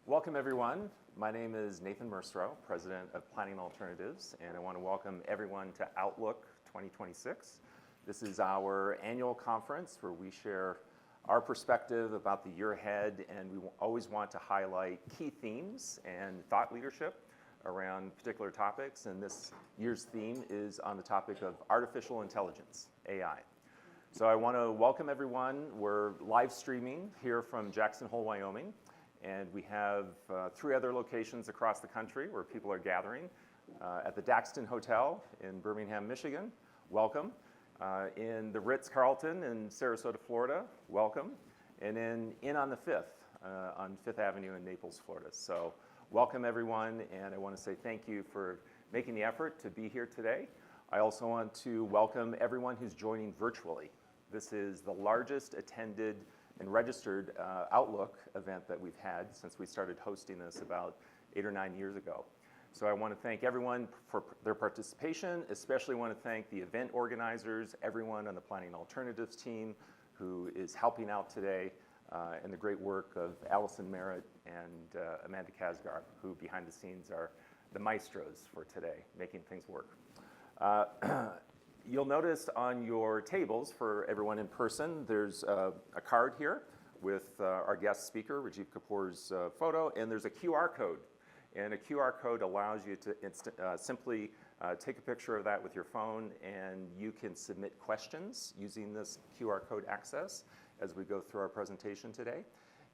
Welcome everyone. My name is Nathan Mercero, President of Planning Alternatives, and I want to welcome everyone to Outlook 2026. This is our annual conference where we share our perspective about the year ahead, and we always want to highlight key themes and thought leadership around particular topics, and this year's theme is on the topic of artificial intelligence, AI. So I want to welcome everyone. We're live streaming here from Jackson Hole, Wyoming. And we have 3 other locations across the country where people are gathering. At the Daxton Hotel in Birmingham, Michigan, welcome. In the Ritz-Carlton in Sarasota, Florida, welcome. And in on the 5th, on 5th Avenue in Naples, Florida. So welcome everyone, and I want to say thank you for making the effort to be here today. I also want to welcome everyone who's joining virtually. This is the largest attended and registered Outlook event that we've had since we started hosting this about 8 or 9 years ago. So I want to thank everyone for their participation, especially want to thank the event organizers, everyone on the Planning Alternatives team who is helping out today, and the great work of Allison Merritt and Amanda Kasgar, who behind the scenes are the maestros for today, making things work. You'll notice on your tables for everyone in person, there's a card here with our guest speaker, Rajeev Kapur's photo, and there's a QR code. And a QR code allows you to simply take a picture of that with your phone, and you can submit questions using this QR code access as we go through our presentation today.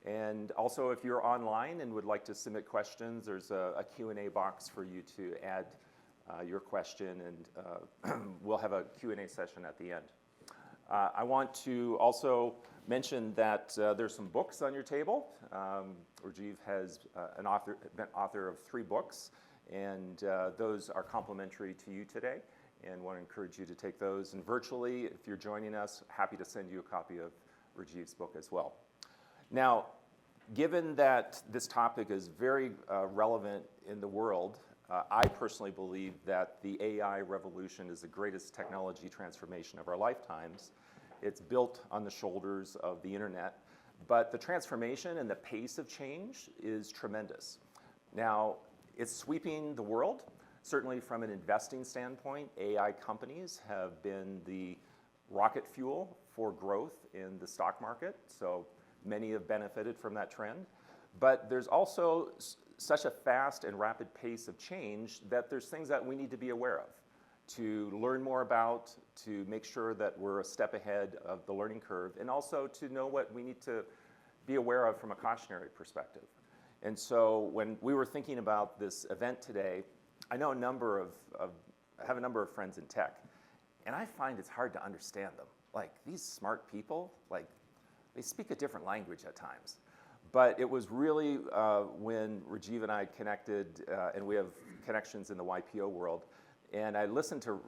And also, if you're online and would like to submit questions, there's a Q&A box for you to add your question, and we'll have a Q&A session at the end. I want to also mention that there's some books on your table. Rajeev has been author of 3 books, and those are complimentary to you today, and want to encourage you to take those. And virtually, if you're joining us, happy to send you a copy of Rajeev's book as well. Now, given that this topic is very relevant in the world, I personally believe that the AI revolution is the greatest technology transformation of our lifetimes. It's built on the shoulders of the internet, but the transformation and the pace of change is tremendous. Now, it's sweeping the world. Certainly from an investing standpoint, AI companies have been the rocket fuel for growth in the stock market, so many have benefited from that trend. But there's also such a fast and rapid pace of change that there's things that we need to be aware of, to learn more about, to make sure that we're a step ahead of the learning curve, and also to know what we need to be aware of from a cautionary perspective. And so when we were thinking about this event today, I have a number of friends in tech, and I find it's hard to understand them. Like, these smart people, like, they speak a different language at times. But it was really when Rajeev and I connected, and we have connections in the YPO world, and I listened to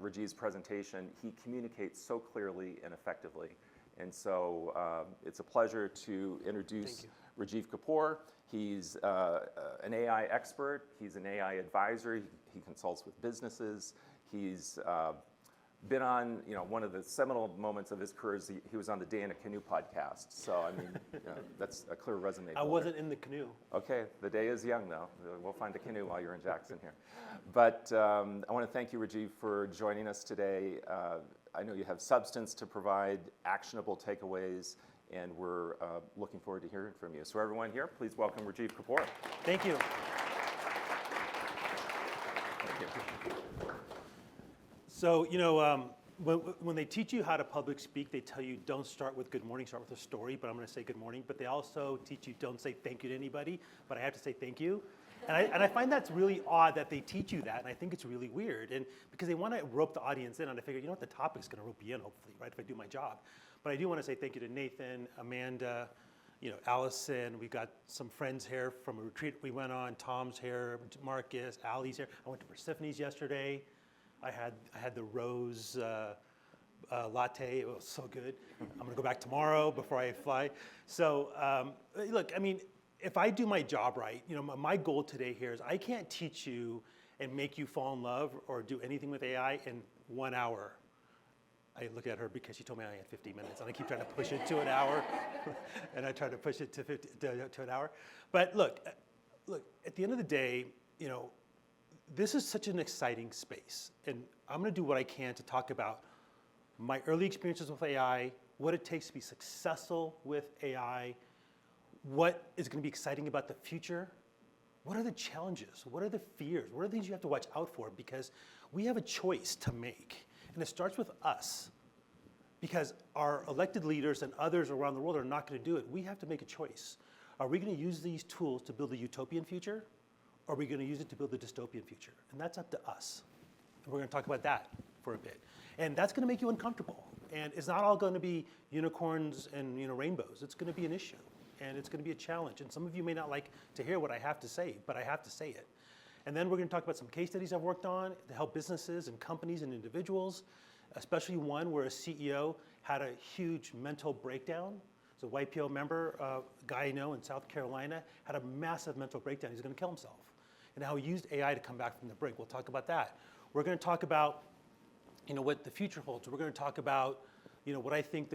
Rajeev's presentation. He communicates so clearly and effectively. And so it's a pleasure to introduce Rajeev Kapur. He's an AI expert. He's an AI advisor. He consults with businesses. He's been on, one of the seminal moments of his career is he was on the Day in a Canoe podcast. So, I mean, that's a clear resume. I wasn't in the canoe. Okay, the day is young, though. We'll find a canoe while you're in Jackson here. But I want to thank you, Rajeev, for joining us today. I know you have substance to provide, actionable takeaways, and we're looking forward to hearing from you. So everyone here, please welcome Rajeev Kapur. Thank you. Thank you. So, when they teach you how to public speak, they tell you don't start with good morning, start with a story, but I'm going to say good morning. But they also teach you don't say thank you to anybody, but I have to say thank you. And I find that's really odd that they teach you that, and I think it's really weird. And because they want to rope the audience in, and I figure, the topic's going to rope you in, hopefully, right, if I do my job. But I do want to say thank you to Nathan, Amanda, Allison. We've got some friends here from a retreat we went on. Tom's here, Marcus, Allie's here. I went to Persephone's yesterday. I had the rose latte. It was so good. I'm going to go back tomorrow before I fly. So look, I mean, if I do my job right, my goal today here is I can't teach you and make you fall in love or do anything with AI in 1 hour. I look at her because she told me I had 50 minutes, and I keep trying to push it to an hour, and I try to push it to an hour. But look, at the end of the day, this is such an exciting space, and I'm going to do what I can to talk about my early experiences with AI, what it takes to be successful with AI, what is going to be exciting about the future, what are the challenges, what are the fears, what are the things you have to watch out for, because we have a choice to make. And it starts with us, because our elected leaders and others around the world are not going to do it. We have to make a choice. Are we going to use these tools to build a utopian future, or are we going to use it to build a dystopian future? And that's up to us. And we're going to talk about that for a bit. And that's going to make you uncomfortable. And it's not all going to be unicorns and rainbows. It's going to be an issue, and it's going to be a challenge. And some of you may not like to hear what I have to say, but I have to say it. And then we're going to talk about some case studies I've worked on to help businesses and companies and individuals, especially one where a CEO had a huge mental breakdown. So a YPO member, a guy I know in South Carolina, had a massive mental breakdown. He's going to kill himself. And how he used AI to come back from the brink. We'll talk about that. We're going to talk about what the future holds. We're going to talk about what I think,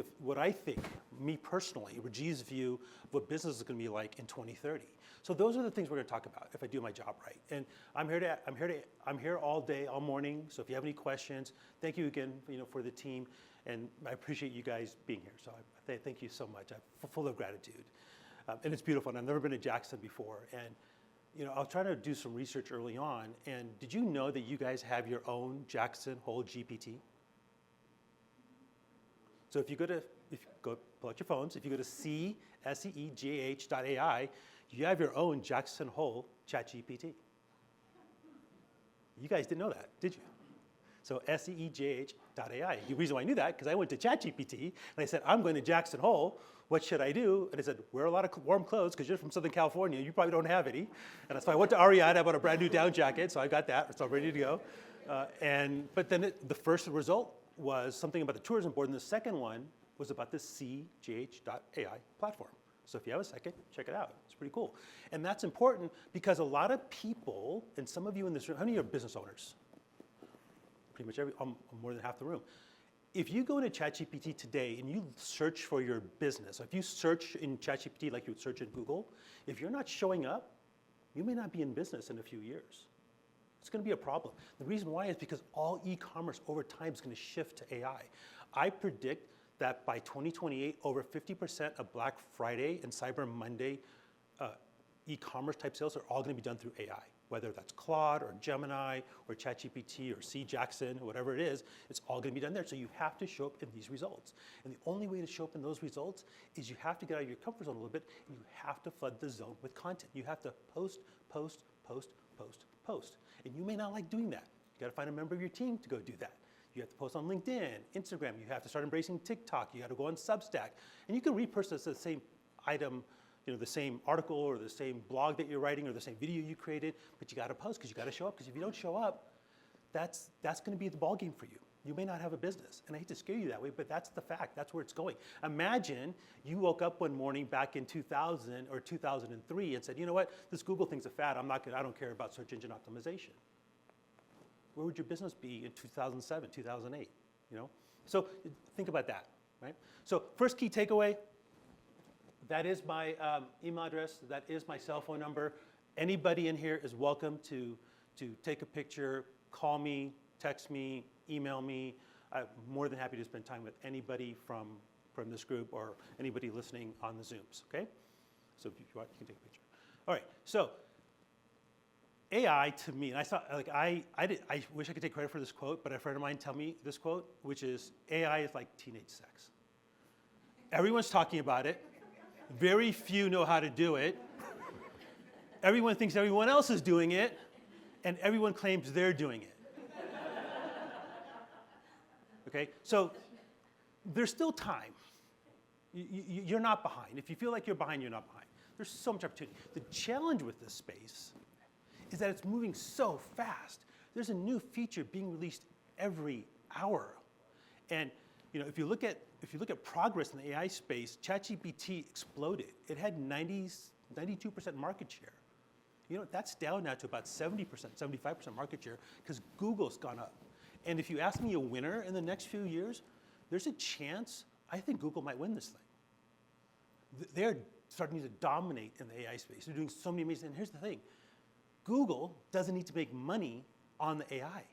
me personally, Rajeev's view of what business is going to be like in 2030. So those are the things we're going to talk about if I do my job right. And I'm here all day, all morning. So if you have any questions, thank you again, for the team, and I appreciate you guys being here. So I thank you so much. I'm full of gratitude, and it's beautiful. And I've never been to Jackson before, and I was trying to do some research early on. And did you know that you guys have your own Jackson Hole GPT? So if you go pull out your phones, if you go to seegah.ai, you have your own Jackson Hole ChatGPT. You guys didn't know that, did you? So seegah.ai. The reason why I knew that, because I went to ChatGPT and I said, I'm going to Jackson Hole. What should I do? And it said, wear a lot of warm clothes because you're from Southern California. You probably don't have any. And so I went to REI and I bought a brand new down jacket. So I got that. It's all ready to go. But then the first result was something about the tourism board, and the second one was about the seegah.ai platform. So if you have a second, check it out. It's pretty cool. And that's important because a lot of people, and some of you in this room, how many of you are business owners? Pretty much more than half the room. If you go into ChatGPT today and you search for your business, if you search in ChatGPT like you would search in Google, if you're not showing up, you may not be in business in a few years. It's going to be a problem. The reason why is because all e-commerce over time is going to shift to AI. I predict that by 2028, over 50% of Black Friday and Cyber Monday e-commerce type sales are all going to be done through AI. Whether that's Claude or Gemini or ChatGPT or C Jackson or whatever it is, it's all going to be done there. So you have to show up in these results. And the only way to show up in those results is you have to get out of your comfort zone a little bit, and you have to flood the zone with content. You have to post. And you may not like doing that. You got to find a member of your team to go do that. You have to post on LinkedIn, Instagram. You have to start embracing TikTok. You got to go on Substack. And you can repurpose the same item, the same article or the same blog that you're writing or the same video you created, but you got to post because you got to show up. Because if you don't show up, that's going to be the ball game for you. You may not have a business. And I hate to scare you that way, but that's the fact. That's where it's going. Imagine you woke up one morning back in 2000 or 2003 and said, you know what, this Google thing's a fad. I don't care about search engine optimization. Where would your business be in 2007, 2008? So think about that, right? So first key takeaway, that is my email address. That is my cell phone number. Anybody in here is welcome to take a picture, call me, text me, email me. I'm more than happy to spend time with anybody from this group or anybody listening on the Zooms, okay? So if you want, you can take a picture. All right, so AI to me, and I wish I could take credit for this quote, but a friend of mine told me this quote, which is, AI is like teenage sex. Everyone's talking about it. Very few know how to do it. Everyone thinks everyone else is doing it, and everyone claims they're doing it. Okay, so there's still time. You're not behind. If you feel like you're behind, you're not behind. There's so much opportunity. The challenge with this space is that it's moving so fast. There's a new feature being released every hour. And if you look at progress in the AI space, ChatGPT exploded. It had 92% market share. That's down now to about 70%, 75% market share because Google's gone up. And if you ask me a winner in the next few years, there's a chance I think Google might win this thing. They're starting to dominate in the AI space. They're doing so many amazing, and here's the thing. Google doesn't need to make money on the AI.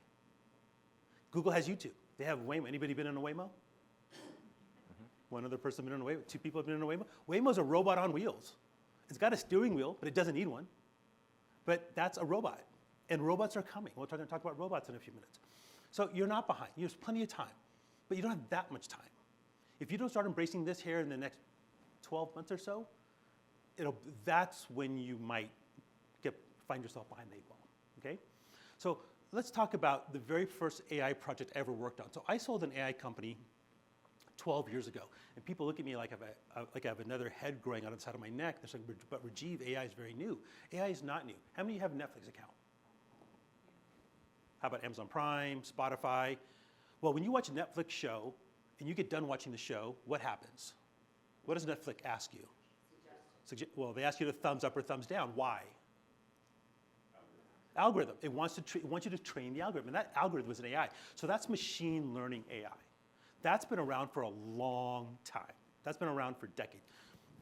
Google has YouTube. They have Waymo. Anybody been in a Waymo? One other person been in a Waymo? 2 people have been in a Waymo? Waymo's a robot on wheels. It's got a steering wheel, but it doesn't need one. But that's a robot. And robots are coming. We're going to talk about robots in a few minutes. So you're not behind. There's plenty of time. But you don't have that much time. If you don't start embracing this here in the next 12 months or so, that's when you might find yourself behind the 8 ball, okay? So let's talk about the very first AI project I ever worked on. So I sold an AI company 12 years ago. And people look at me like I have another head growing out of the side of my neck. They're saying, but Rajeev, AI is very new. AI is not new. How many of you have a Netflix account? How about Amazon Prime, Spotify? Well, when you watch a Netflix show and you get done watching the show, what happens? What does Netflix ask you? Well, they ask you to thumbs up or thumbs down. Why? Algorithm. It wants you to train the algorithm. And that algorithm is an AI. So that's machine learning AI. That's been around for a long time. That's been around for decades.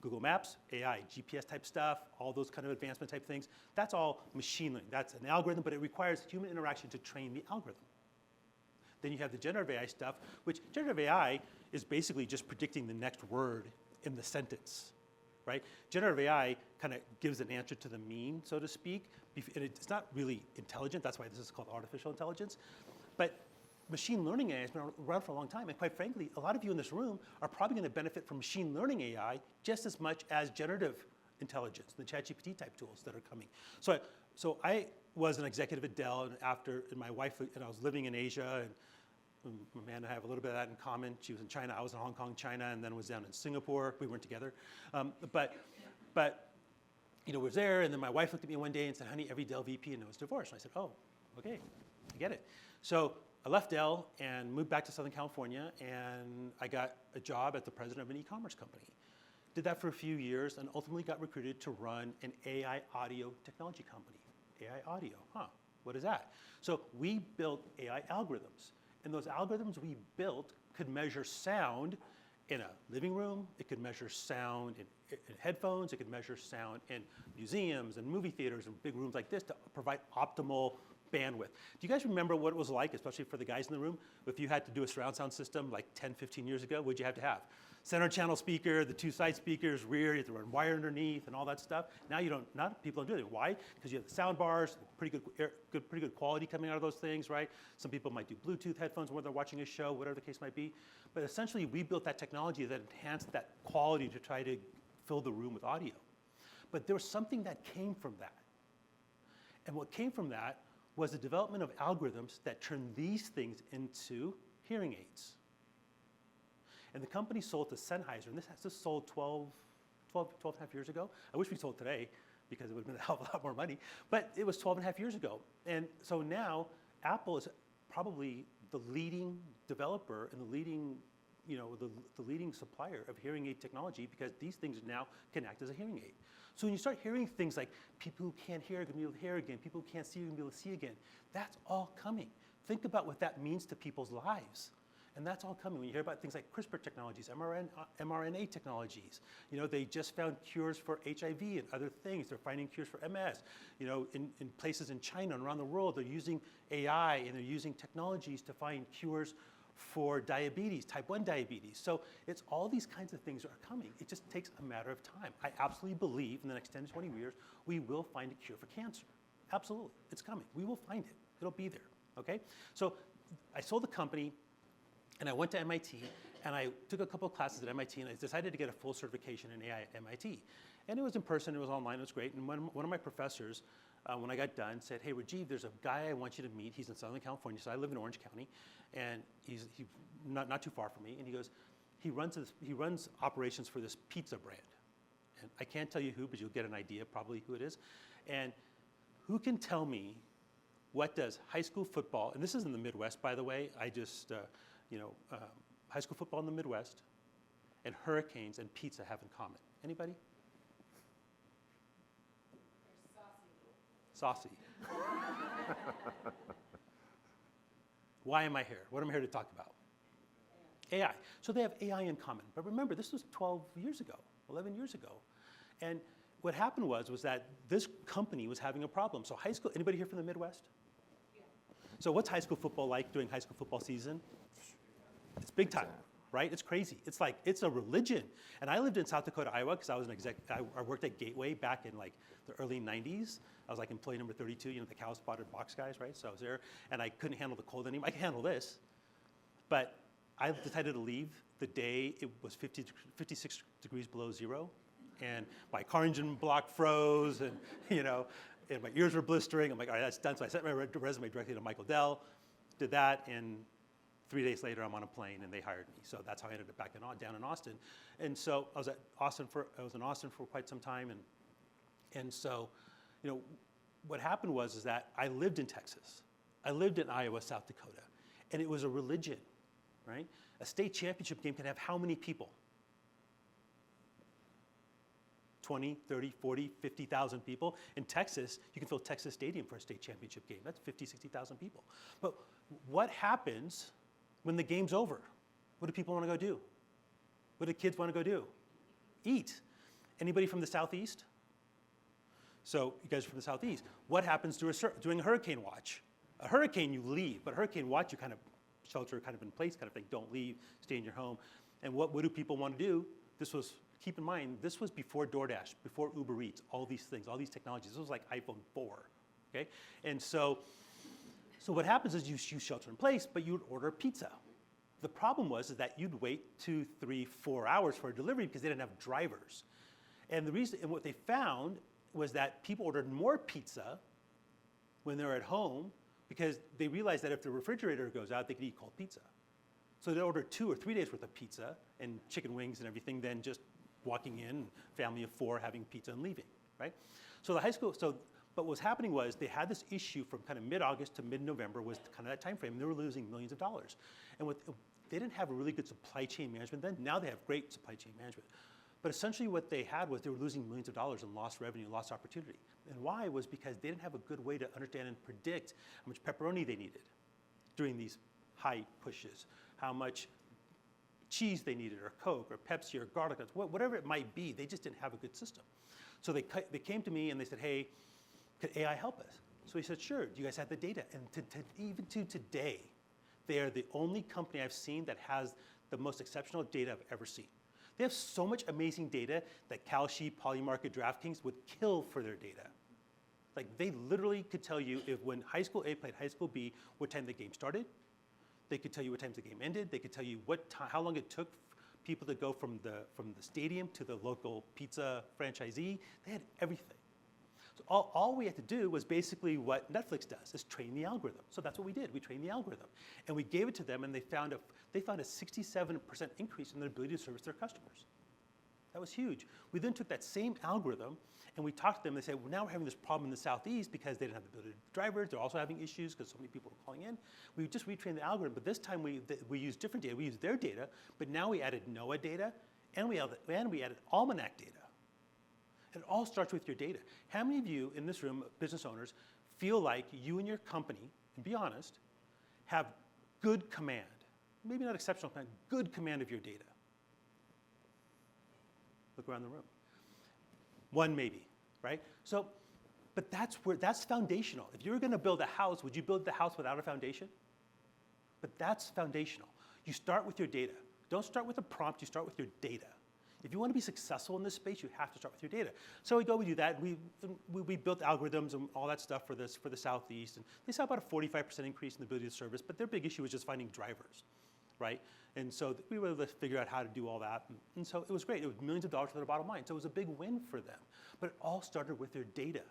Google Maps, AI, GPS type stuff, all those kind of advancement type things. That's all machine learning. That's an algorithm, but it requires human interaction to train the algorithm. Then you have the generative AI stuff, which generative AI is basically just predicting the next word in the sentence, right? Generative AI kind of gives an answer to the mean, so to speak, and it's not really intelligent. That's why this is called artificial intelligence. But machine learning AI has been around for a long time, and quite frankly, a lot of you in this room are probably going to benefit from machine learning AI just as much as generative intelligence, the ChatGPT type tools that are coming. So I was an executive at Dell, and my wife and I was living in Asia, and Amanda and I have a little bit of that in common. She was in China, I was in Hong Kong, China, and then was down in Singapore. We weren't together, but was there, and then my wife looked at me one day and said, "Honey, every Dell VP knows divorce." And I said, "Oh, okay, I get it." So I left Dell and moved back to Southern California, and I got a job as the president of an e-commerce company. Did that for a few years, and ultimately got recruited to run an AI audio technology company. AI audio, what is that? So we built AI algorithms, and those algorithms we built could measure sound in a living room, it could measure sound in headphones, it could measure sound in museums and movie theaters and big rooms like this to provide optimal bandwidth. Do you guys remember what it was like, especially for the guys in the room, if you had to do a surround sound system like 10, 15 years ago? What'd you have to have? Center channel speaker, the 2 side speakers, rear, you have to run wire underneath and all that stuff. Now people don't do it. Why? Because you have the sound bars, pretty good quality coming out of those things, right? Some people might do Bluetooth headphones when they're watching a show, whatever the case might be. But essentially, we built that technology that enhanced that quality to try to fill the room with audio. But there was something that came from that. And what came from that was the development of algorithms that turned these things into hearing aids. And the company sold to Sennheiser, and this has just sold 12 and a half years ago. I wish we sold today because it would have been a hell of a lot more money, but it was 12 and a half years ago. And so now Apple is probably the leading developer and the leading supplier of hearing aid technology because these things now can act as a hearing aid. So when you start hearing things like people who can't hear are going to be able to hear again, people who can't see are going to be able to see again, that's all coming. Think about what that means to people's lives. And that's all coming. When you hear about things like CRISPR technologies, mRNA technologies, they just found cures for HIV and other things. They're finding cures for MS. In places in China and around the world, they're using AI and they're using technologies to find cures for diabetes, type 1 diabetes. So it's all these kinds of things are coming. It just takes a matter of time. I absolutely believe in the next 10 to 20 years, we will find a cure for cancer. Absolutely, it's coming. We will find it. It'll be there, okay? So I sold the company, and I went to MIT, and I took a couple of classes at MIT, and I decided to get a full certification in AI at MIT. And it was in person, it was online, it was great. And one of my professors, when I got done, said, "Hey, Rajeev, there's a guy I want you to meet. He's in Southern California, so I live in Orange County, and he's not too far from me." And he goes, he runs operations for this pizza brand. And I can't tell you who, but you'll get an idea probably who it is. And who can tell me what does high school football, and this is in the Midwest, by the way, high school football in the Midwest and hurricanes and pizza have in common? Anybody? Saucy. Why am I here? What am I here to talk about? AI. So they have AI in common. But remember, this was 12 years ago, 11 years ago. And what happened was that this company was having a problem. So high school, anybody here from the Midwest? Yeah. So what's high school football like during high school football season? It's big time, right? It's crazy. It's like, it's a religion. And I lived in South Dakota, Iowa, because I was I worked at Gateway back in like the early 90s. I was like employee number 32, you know, the cow spotted box guys, right? So I was there, and I couldn't handle the cold anymore. I can handle this, but I decided to leave the day it was 56 degrees below zero, and my car engine block froze, and you know, and my ears were blistering. I'm like, all right, that's done. So I sent my resume directly to Michael Dell, did that, and 3 days later I'm on a plane and they hired me. So that's how I ended up down in Austin. And so I was in Austin for quite some time, and so, you know, what happened was that I lived in Texas, I lived in Iowa, South Dakota, and it was a religion. Right? A state championship game can have how many people? 20, 30, 40, 50,000 people. In Texas, you can fill Texas Stadium for a state championship game. That's 50, 60,000 people. But what happens when the game's over? What do people want to go do? What do kids want to go do? Eat. Anybody from the Southeast? So you guys are from the Southeast. What happens during a hurricane watch? A hurricane, you leave, but a hurricane watch, you kind of shelter kind of in place kind of thing. Don't leave, stay in your home. And what do people want to do? This was, keep in mind, this was before DoorDash, before Uber Eats, all these things, all these technologies. This was like iPhone 4, okay? And so what happens is you shelter in place, but you'd order pizza. The problem was that you'd wait 2, 3, 4 hours for a delivery because they didn't have drivers. And the reason, and what they found was that people ordered more pizza when they were at home because they realized that if the refrigerator goes out, they could eat cold pizza. So they ordered 2 or 3 days worth of pizza and chicken wings and everything than just walking in, family of 4, having pizza and leaving, right? So the high school, but what was happening was they had this issue from kind of mid-August to mid-November was kind of that time frame, and they were losing millions of dollars. And they didn't have a really good supply chain management then. Now they have great supply chain management. But essentially what they had was they were losing millions of dollars in lost revenue, lost opportunity. And why was because they didn't have a good way to understand and predict how much pepperoni they needed during these high pushes, how much cheese they needed, or Coke, or Pepsi, or garlic, whatever it might be. They just didn't have a good system. So they came to me and they said, hey, could AI help us? So we said, sure, do you guys have the data? And even to today, they are the only company I've seen that has the most exceptional data I've ever seen. They have so much amazing data that Kalshi, Polymarket, DraftKings would kill for their data. Like they literally could tell you if when high school A played high school B, what time the game started. They could tell you what times the game ended. They could tell you how long it took people to go from the stadium to the local pizza franchisee. They had everything. So all we had to do was basically what Netflix does, is train the algorithm. So that's what we did. We trained the algorithm. And we gave it to them, and they found a 67% increase in their ability to service their customers. That was huge. We then took that same algorithm, and we talked to them. They said, well, now we're having this problem in the Southeast because they didn't have the ability to drivers. They're also having issues because so many people were calling in. We just retrained the algorithm, but this time we used different data. We used their data, but now we added NOAA data, and we added Almanac data. It all starts with your data. How many of you in this room, business owners, feel like you and your company, and be honest, have good command, maybe not exceptional command, good command of your data? Look around the room. One maybe, right? So, but that's foundational. If you were gonna build a house, would you build the house without a foundation? But that's foundational. You start with your data. Don't start with a prompt, you start with your data. If you want to be successful in this space, you have to start with your data. So we do that. We built algorithms and all that stuff for the Southeast, and they saw about a 45% increase in the ability to service, but their big issue was just finding drivers, right? And so we were able to figure out how to do all that, and so it was great. It was millions of dollars to their bottom line, so it was a big win for them. But it all started with their data,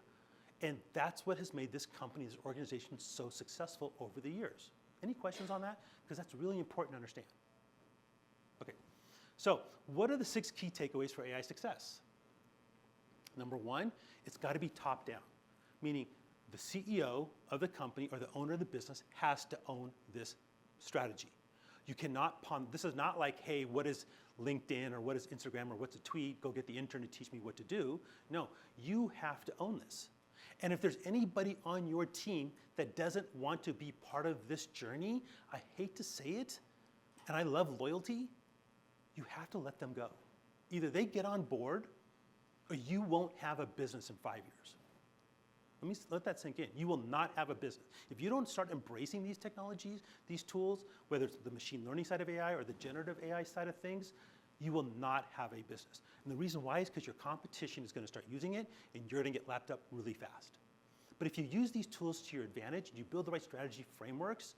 and that's what has made this company, this organization, so successful over the years. Any questions on that? Because that's really important to understand. Okay. So what are the 6 key takeaways for AI success? Number 1, it's got to be top down, meaning the CEO of the company or the owner of the business has to own this strategy. You cannot this is not like, hey, what is LinkedIn or what is Instagram or what's a tweet? Go get the intern to teach me what to do. No, you have to own this. And if there's anybody on your team that doesn't want to be part of this journey, I hate to say it, and I love loyalty, you have to let them go. Either they get on board or you won't have a business in 5 years. Let that sink in. You will not have a business. If you don't start embracing these technologies, these tools, whether it's the machine learning side of AI or the generative AI side of things, you will not have a business. And the reason why is because your competition is going to start using it and you're going to get lapped up really fast. But if you use these tools to your advantage, you build the right strategy frameworks,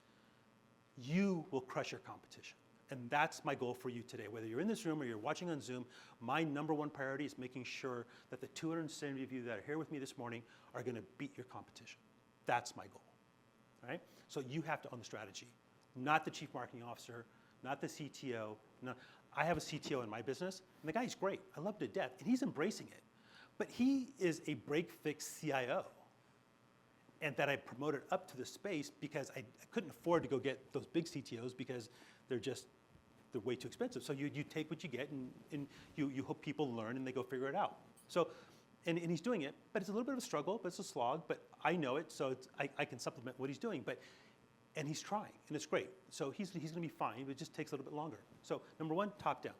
you will crush your competition. And that's my goal for you today. Whether you're in this room or you're watching on Zoom, my number one priority is making sure that the 270 of you that are here with me this morning are going to beat your competition. That's my goal. All right? So you have to own the strategy, not the chief marketing officer, not the CTO. No, I have a CTO in my business, and the guy's great. I love him to death, and he's embracing it. But he is a break-fix CIO. And that I promoted up to the space because I couldn't afford to go get those big CTOs because they're way too expensive. So you take what you get and you hope people learn and they go figure it out. So, and he's doing it, but it's a little bit of a struggle, but it's a slog, but I know it, so I can supplement what he's doing. And he's trying, and it's great. So he's gonna be fine, but it just takes a little bit longer. So number one, top down.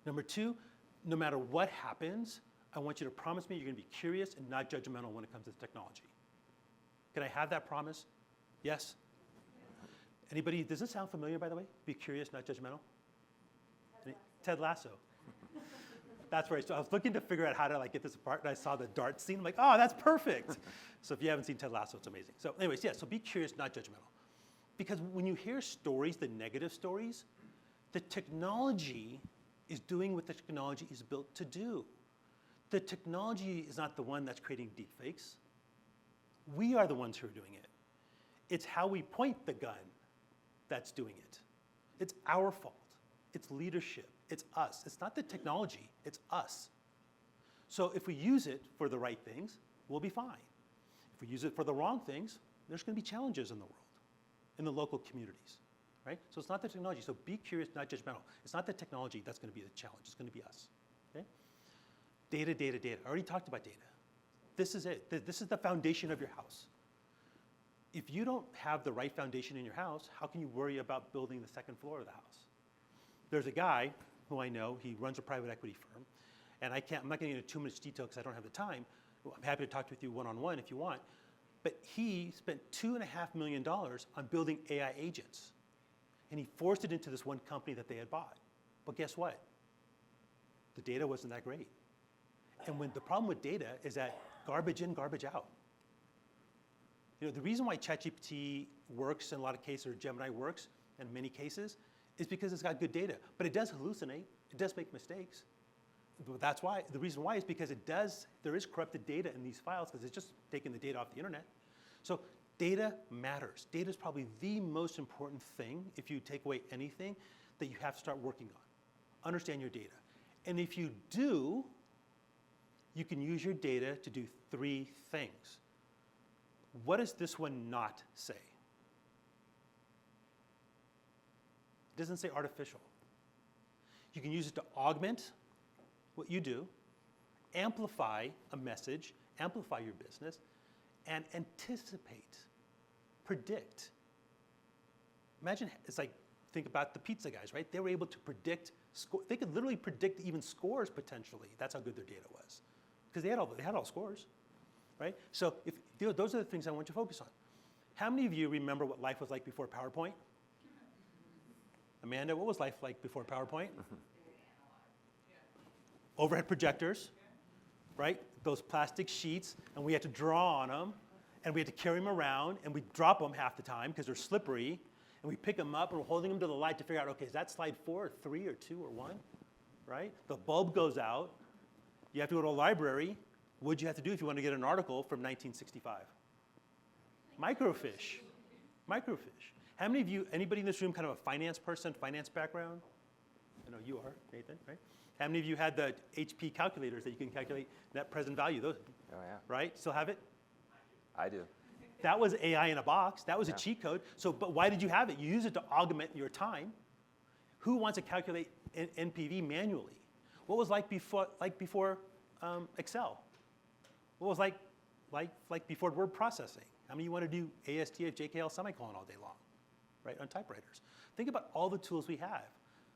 Number two, no matter what happens, I want you to promise me you're going to be curious and not judgmental when it comes to technology. Can I have that promise? Yes? Anybody, does this sound familiar, by the way? Be curious, not judgmental? Ted Lasso. That's right. So I was looking to figure out how to get this apart, and I saw the dart scene. I'm like, oh, that's perfect. So if you haven't seen Ted Lasso, it's amazing. So anyways, yeah, so be curious, not judgmental. Because when you hear stories, the negative stories, the technology is doing what the technology is built to do. The technology is not the one that's creating deepfakes. We are the ones who are doing it. It's how we point the gun that's doing it. It's our fault. It's leadership. It's us. It's not the technology. It's us. So if we use it for the right things, we'll be fine. If we use it for the wrong things, there's going to be challenges in the world, in the local communities, right? So it's not the technology. So be curious, not judgmental. It's not the technology that's going to be the challenge. It's going to be us, okay? Data, data, data. I already talked about data. This is it. This is the foundation of your house. If you don't have the right foundation in your house, how can you worry about building the second floor of the house? There's a guy who I know, he runs a private equity firm, and I'm not getting into too much detail because I don't have the time. I'm happy to talk with you one-on-one if you want, but he spent $2.5 million on building AI agents, and he forced it into this one company that they had bought. But guess what? The data wasn't that great. And the problem with data is that garbage in, garbage out. You know, the reason why ChatGPT works in a lot of cases, or Gemini works in many cases, is because it's got good data. But it does hallucinate. It does make mistakes. That's why. The reason why is because there is corrupted data in these files because it's just taking the data off the internet. So data matters. Data is probably the most important thing, if you take away anything, that you have to start working on. Understand your data. And if you do, you can use your data to do 3 things. What does this one not say? It doesn't say artificial. You can use it to augment what you do, amplify a message, amplify your business, and anticipate, predict. Imagine, it's like, think about the pizza guys, right? They were able to predict, they could literally predict even scores potentially. That's how good their data was. Because they had all scores, right? So those are the things I want you to focus on. How many of you remember what life was like before PowerPoint? Amanda, what was life like before PowerPoint? Overhead projectors, right? Those plastic sheets, and we had to draw on them, and we had to carry them around, and we drop them half the time because they're slippery, and we pick them up, and we're holding them to the light to figure out, okay, is that slide 4 or 3 or 2 or 1, right? The bulb goes out. You have to go to a library. What'd you have to do if you want to get an article from 1965? Microfiche. Microfiche. How many of you, anybody in this room kind of a finance person, finance background? I know you are, Nathan, right? How many of you had the HP calculators that you can calculate net present value? Those, oh, yeah. Right? Still have it? I do. That was AI in a box. That was a cheat code. So, but why did you have it? You use it to augment your time. Who wants to calculate NPV manually? What was like before Excel? What was like before word processing? How many of you want to do ASTF, JKL, semicolon all day long? right, on typewriters. Think about all the tools we have.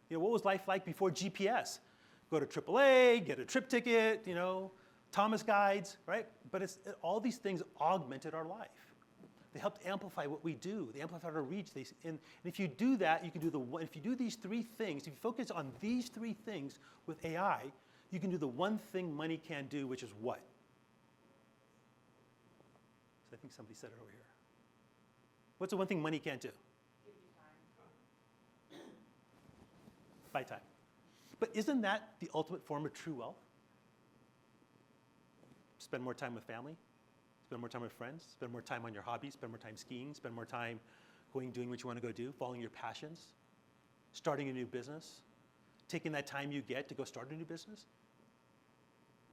What was life like before GPS? Go to AAA, get a trip ticket, Thomas guides, right? But all these things augmented our life. They helped amplify what we do. They amplified our reach. And if you do that, you can do if you do these three things, if you focus on these three things with AI, you can do the one thing money can't do, which is what? So I think somebody said it over here. What's the one thing money can't do? Give you time. Buy time. But isn't that the ultimate form of true wealth? Spend more time with family, spend more time with friends, spend more time on your hobbies, spend more time skiing, spend more time doing what you want to go do, following your passions, starting a new business, taking that time you get to go start a new business.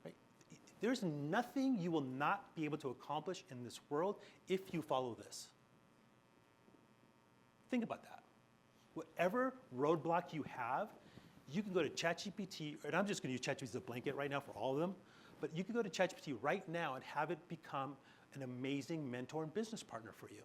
Right? There's nothing you will not be able to accomplish in this world if you follow this. Think about that. Whatever roadblock you have, you can go to ChatGPT, and I'm just going to use ChatGPT as a blanket right now for all of them, but you can go to ChatGPT right now and have it become an amazing mentor and business partner for you.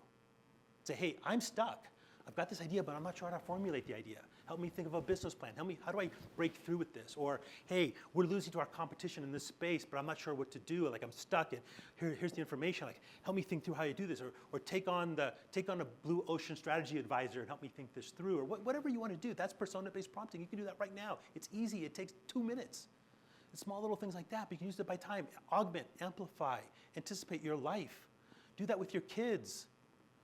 Say, hey, I'm stuck. I've got this idea, but I'm not sure how to formulate the idea. Help me think of a business plan. Help me, how do I break through with this? Or, hey, we're losing to our competition in this space, but I'm not sure what to do. Like, I'm stuck, and here's the information. Like, help me think through how you do this. Or take on a blue ocean strategy advisor and help me think this through. Or whatever you want to do. That's persona-based prompting. You can do that right now. It's easy. It takes 2 minutes. It's small little things like that, but you can use it by time. Augment, amplify, anticipate your life. Do that with your kids.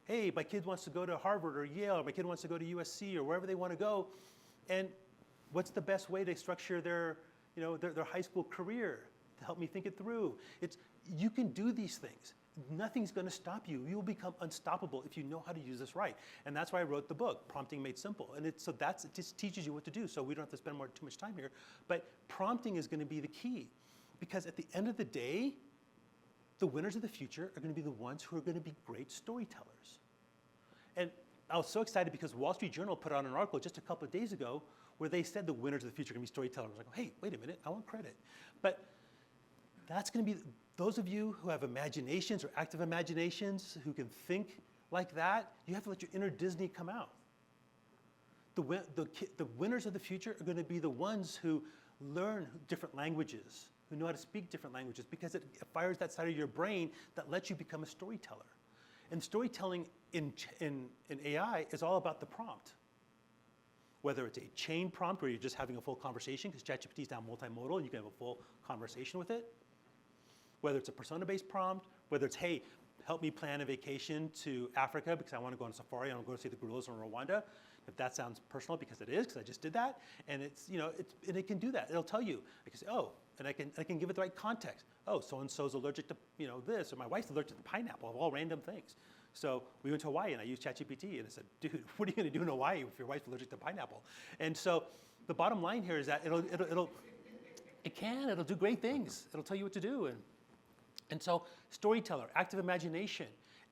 Hey, my kid wants to go to Harvard or Yale, or my kid wants to go to USC or wherever they want to go. And what's the best way to structure their high school career? To help me think it through. You can do these things. Nothing's going to stop you. You will become unstoppable if you know how to use this right. And that's why I wrote the book, Prompting Made Simple. And it just teaches you what to do, so we don't have to spend too much time here. But prompting is going to be the key. Because at the end of the day, the winners of the future are going to be the ones who are going to be great storytellers. And I was so excited because Wall Street Journal put out an article just a couple of days ago where they said the winners of the future are going to be storytellers. I was like, hey, wait a minute, I want credit. But that's going to be, those of you who have imaginations or active imaginations, who can think like that, you have to let your inner Disney come out. The winners of the future are going to be the ones who learn different languages, who know how to speak different languages, because it fires that side of your brain that lets you become a storyteller. And storytelling in AI is all about the prompt. Whether it's a chain prompt where you're just having a full conversation, because ChatGPT is now multimodal and you can have a full conversation with it. Whether it's a persona-based prompt, whether it's, hey, help me plan a vacation to Africa because I want to go on a safari, I want to go see the gorillas in Rwanda. If that sounds personal, because it is, because I just did that, and and it can do that. It'll tell you. I can say, oh, and I can give it the right context. Oh, so and so's allergic to this, or my wife's allergic to pineapple, of all random things. So we went to Hawaii, and I used ChatGPT, and I said, dude, what are you going to do in Hawaii if your wife's allergic to pineapple? And so the bottom line here is that it'll do great things. It'll tell you what to do, and so storyteller, active imagination,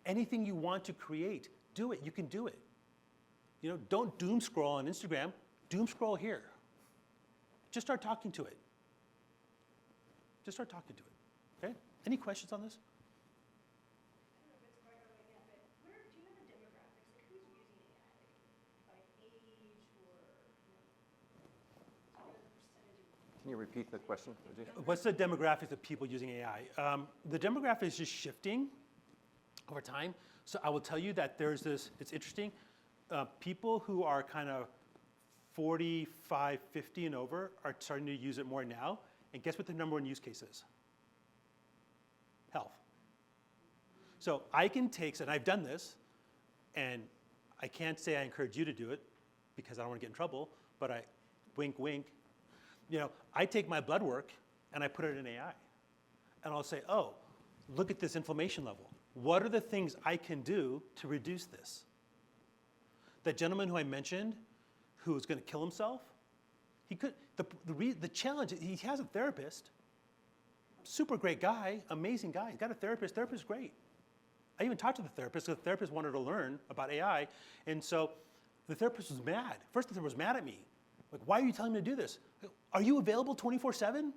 anything you want to create, do it. You can do it. Don't doom scroll on Instagram. Doom scroll here. Just start talking to it. Just start talking to it. Okay? Any questions on this? I don't know if it's quite early yet, but do you know the demographics? Like, who's using AI? By age or, what are the percentage of... Can you repeat the question, Rajeev? What's the demographics of people using AI? The demographic is just shifting over time. So I will tell you that there's this, it's interesting, people who are kind of 45, 50 and over are starting to use it more now. And guess what the number one use case is? Health. So I can take, and I've done this, and I can't say I encourage you to do it because I don't want to get in trouble, but I, wink, wink, I take my blood work and I put it in AI. And I'll say, oh, look at this inflammation level. What are the things I can do to reduce this? That gentleman who I mentioned, who was going to kill himself, he could, the challenge, he has a therapist, super great guy, amazing guy. He's got a therapist, therapist is great. I even talked to the therapist, because the therapist wanted to learn about AI, and so the therapist was mad. First, the therapist was mad at me. Like, why are you telling me to do this? Are you available 24/7?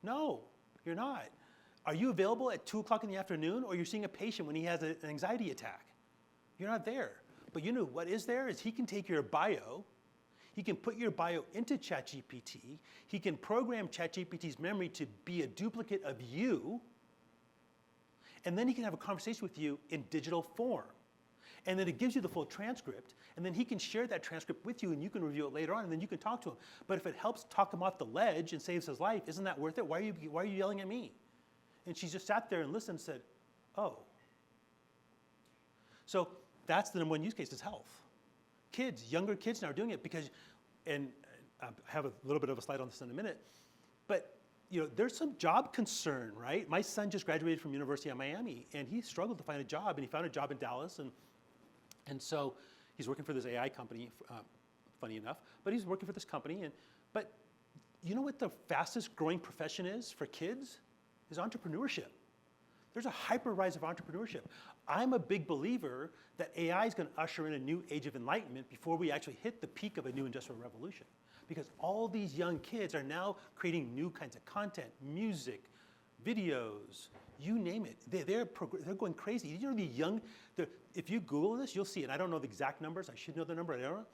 No, you're not. Are you available at 2 o'clock in the afternoon, or you're seeing a patient when he has an anxiety attack? You're not there. But you know what is there is he can take your bio, he can put your bio into ChatGPT, he can program ChatGPT's memory to be a duplicate of you, and then he can have a conversation with you in digital form. And then it gives you the full transcript, and then he can share that transcript with you, and you can review it later on, and then you can talk to him. But if it helps talk him off the ledge and saves his life, isn't that worth it? Why are you yelling at me? And she just sat there and listened and said, oh. So that's the number one use case is health. Kids, younger kids now are doing it because, and I have a little bit of a slide on this in a minute, but you know, there's some job concern, right? My son just graduated from University of Miami, and he struggled to find a job, and he found a job in Dallas, and so he's working for this AI company, funny enough, but he's working for this company. But you know what the fastest growing profession is for kids? Is entrepreneurship. There's a hyper rise of entrepreneurship. I'm a big believer that AI is going to usher in a new age of enlightenment before we actually hit the peak of a new industrial revolution. Because all these young kids are now creating new kinds of content, music, videos, you name it. They're going crazy. You know, if you Google this, you'll see it. I don't know the exact numbers. I should know the number. I don't know.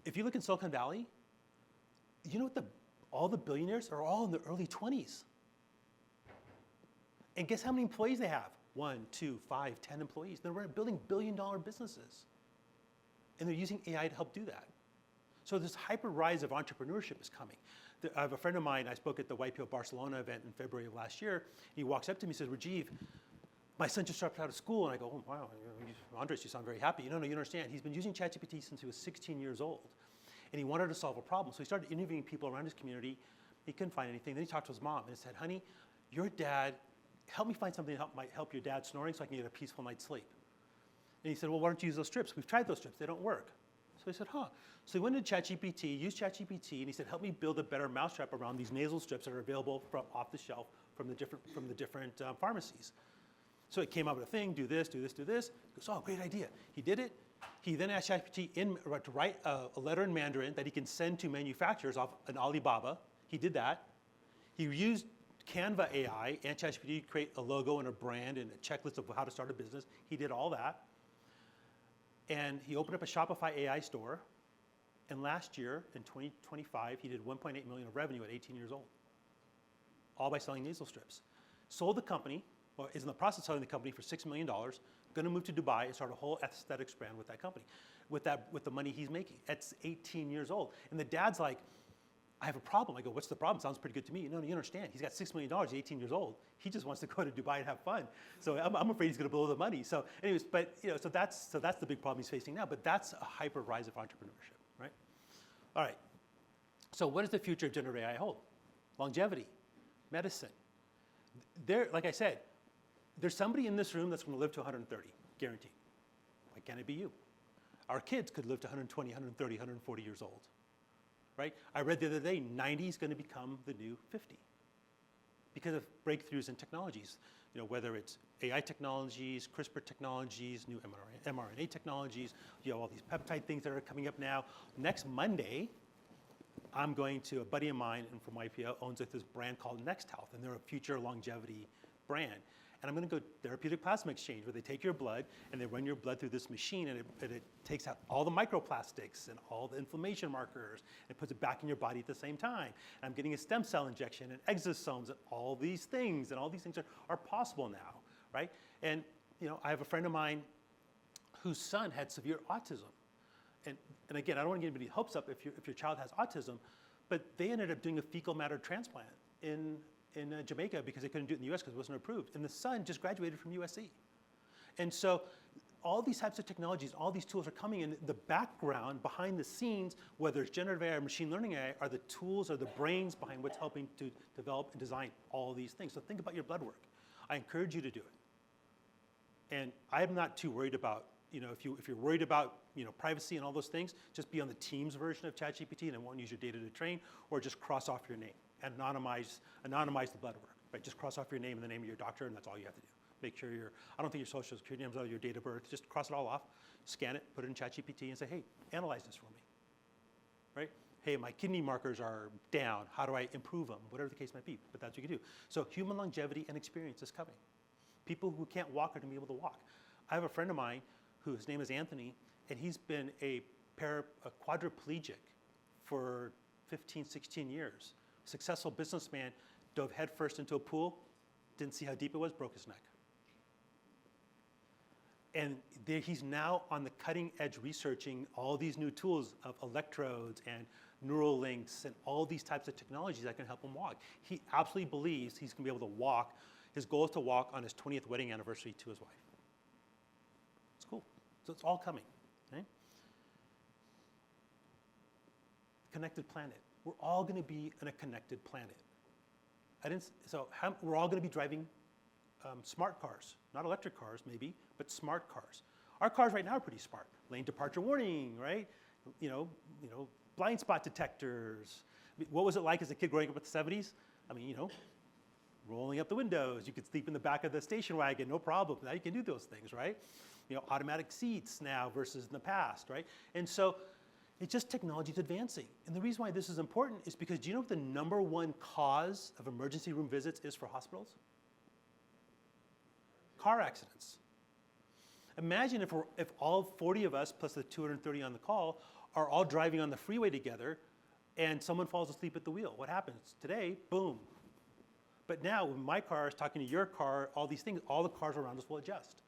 If you look in Silicon Valley, you know what all the billionaires are all in their early 20s. And guess how many employees they have? 1, 2, 5, 10 employees. They're building billion-dollar businesses. And they're using AI to help do that. So this hyper rise of entrepreneurship is coming. I have a friend of mine, I spoke at the YPO Barcelona event in February of last year. He walks up to me and says, Rajeev, my son just dropped out of school. And I go, oh, wow, Andres, you sound very happy. No, you understand. He's been using ChatGPT since he was 16 years old. And he wanted to solve a problem. So he started interviewing people around his community. He couldn't find anything. Then he talked to his mom and said, honey, your dad, help me find something that might help your dad snoring so I can get a peaceful night's sleep. And he said, well, why don't you use those strips? We've tried those strips. They don't work. So I said, huh. So he went to ChatGPT, used ChatGPT, and he said, help me build a better mousetrap around these nasal strips that are available from off the shelf from the different pharmacies. So it came up with a thing, do this, do this, do this. He goes, oh, great idea. He did it. He then asked ChatGPT to write a letter in Mandarin that he can send to manufacturers off an Alibaba. He did that. He used Canva AI and ChatGPT to create a logo and a brand and a checklist of how to start a business. He did all that. And he opened up a Shopify AI store. And last year, in 2025, he did 1.8 million of revenue at 18 years old, all by selling nasal strips. Sold the company, or is in the process of selling the company for $6 million, going to move to Dubai and start a whole aesthetics brand with that company, with the money he's making. At 18 years old. And the dad's like, I have a problem. I go, what's the problem? Sounds pretty good to me. No, you understand. He's got $6 million, he's 18 years old. He just wants to go to Dubai and have fun. So I'm afraid he's going to blow the money. So anyways, but you know, so that's the big problem he's facing now. But that's a hyper rise of entrepreneurship, right? All right. So what does the future of generative AI hold? Longevity, medicine. Like I said, there's somebody in this room that's going to live to 130, guaranteed. Why can't it be you? Our kids could live to 120, 130, 140 years old. Right? I read the other day, 90 is going to become the new 50 because of breakthroughs in technologies. You know, whether it's AI technologies, CRISPR technologies, new mRNA technologies, you have all these peptide things that are coming up now. Next Monday, I'm going to, a buddy of mine from YPO owns this brand called Next Health, and they're a future longevity brand. And I'm going to go therapeutic plasma exchange, where they take your blood and they run your blood through this machine, and it takes out all the microplastics and all the inflammation markers, and it puts it back in your body at the same time. And I'm getting a stem cell injection and exosomes and all these things are possible now, right? And you know, I have a friend of mine whose son had severe autism. And again, I don't want to get anybody hopes up if your child has autism, but they ended up doing a fecal matter transplant in Jamaica because they couldn't do it in the US because it wasn't approved. And the son just graduated from USC. And so all these types of technologies, all these tools are coming in. The background, behind the scenes, whether it's generative AI or machine learning AI, are the tools or the brains behind what's helping to develop and design all these things. So think about your blood work. I encourage you to do it. And I'm not too worried about, you know, if you're worried about, you know, privacy and all those things, just be on the Teams version of ChatGPT and it won't use your data to train, or just cross off your name and anonymize the blood work, right? Just cross off your name and the name of your doctor, and that's all you have to do. Make sure I don't think your social security number or your date of birth, just cross it all off, scan it, put it in ChatGPT and say, hey, analyze this for me, right? Hey, my kidney markers are down. How do I improve them? Whatever the case might be, but that's what you can do. So human longevity and experience is coming. People who can't walk are going to be able to walk. I have a friend of mine whose name is Anthony, and he's been a quadriplegic for 15, 16 years. Successful businessman, dove headfirst into a pool, didn't see how deep it was, broke his neck. And he's now on the cutting edge researching all these new tools of electrodes and neural links and all these types of technologies that can help him walk. He absolutely believes he's gonna be able to walk. His goal is to walk on his 20th wedding anniversary to his wife. It's cool. So it's all coming. Okay? Connected planet. We're all gonna be in a connected planet. We're all gonna be driving smart cars, not electric cars maybe, but smart cars. Our cars right now are pretty smart. Lane departure warning, right? You know, blind spot detectors. What was it like as a kid growing up in the 70s? I mean, rolling up the windows. You could sleep in the back of the station wagon, no problem. Now you can do those things, right? Automatic seats now versus in the past, right? And so it's just technology's advancing. And the reason why this is important is because do you know what the #1 cause of emergency room visits is for hospitals? Car accidents. Imagine if all 40 of us plus the 230 on the call are all driving on the freeway together and someone falls asleep at the wheel. What happens? Today, boom. But now when my car is talking to your car, all these things, all the cars around us will adjust.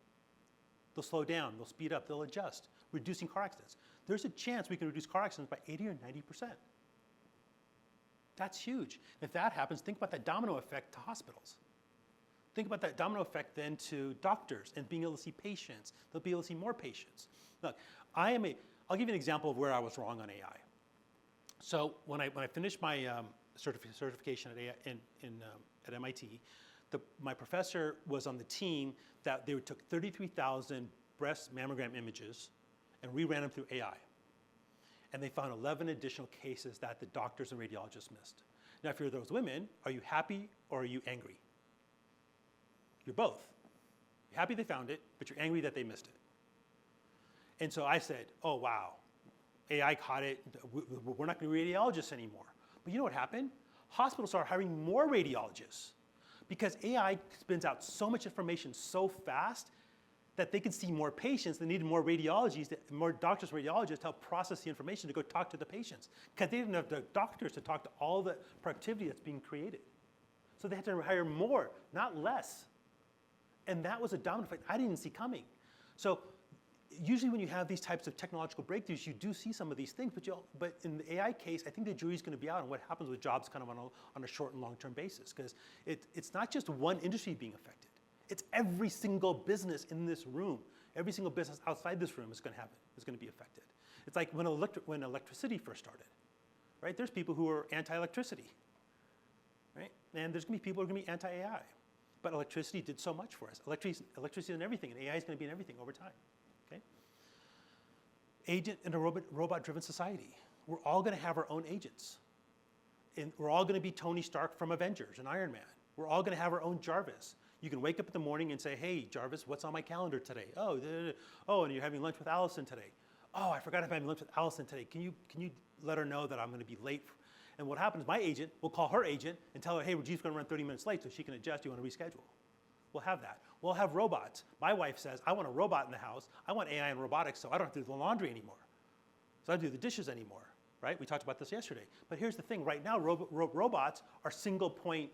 They'll slow down, they'll speed up, they'll adjust, reducing car accidents. There's a chance we can reduce car accidents by 80 or 90%. That's huge. If that happens, think about that domino effect to hospitals. Think about that domino effect then to doctors and being able to see patients. They'll be able to see more patients. Look, I'll give you an example of where I was wrong on AI. So when I finished my certification at MIT, my professor was on the team that they took 33,000 breast mammogram images and reran them through AI. And they found 11 additional cases that the doctors and radiologists missed. Now, if you're those women, are you happy or are you angry? You're both. You're happy they found it, but you're angry that they missed it. And so I said, oh, wow, AI caught it. We're not going to be radiologists anymore. But you know what happened? Hospitals are hiring more radiologists because AI spins out so much information so fast that they can see more patients. They needed more radiologists, more doctors, radiologists to help process the information to go talk to the patients because they didn't have the doctors to talk to all the productivity that's being created. So they had to hire more, not less. And that was a domino effect I didn't see coming. So usually when you have these types of technological breakthroughs, you do see some of these things, but in the AI case, I think the jury's going to be out on what happens with jobs kind of on a short and long-term basis, because it's not just one industry being affected. It's every single business in this room. Every single business outside this room is going to be affected. It's like when electricity first started, right? There's people who are anti-electricity, right? And there's going to be people who are going to be anti-AI. But electricity did so much for us. Electricity is in everything, and AI is going to be in everything over time. Okay? Agent in a robot-driven society. We're all going to have our own agents. And we're all going to be Tony Stark from Avengers and Iron Man. We're all going to have our own Jarvis. You can wake up in the morning and say, hey, Jarvis, what's on my calendar today? Oh, and you're having lunch with Allison today. Oh, I forgot I'm having lunch with Allison today. Can you let her know that I'm going to be late? And what happens, my agent will call her agent and tell her, hey, Rajeev's going to run 30 minutes late so she can adjust. You want to reschedule? We'll have that. We'll have robots. My wife says, I want a robot in the house. I want AI and robotics so I don't have to do the laundry anymore. So I don't do the dishes anymore, right? We talked about this yesterday. But here's the thing. Right now, robots are single point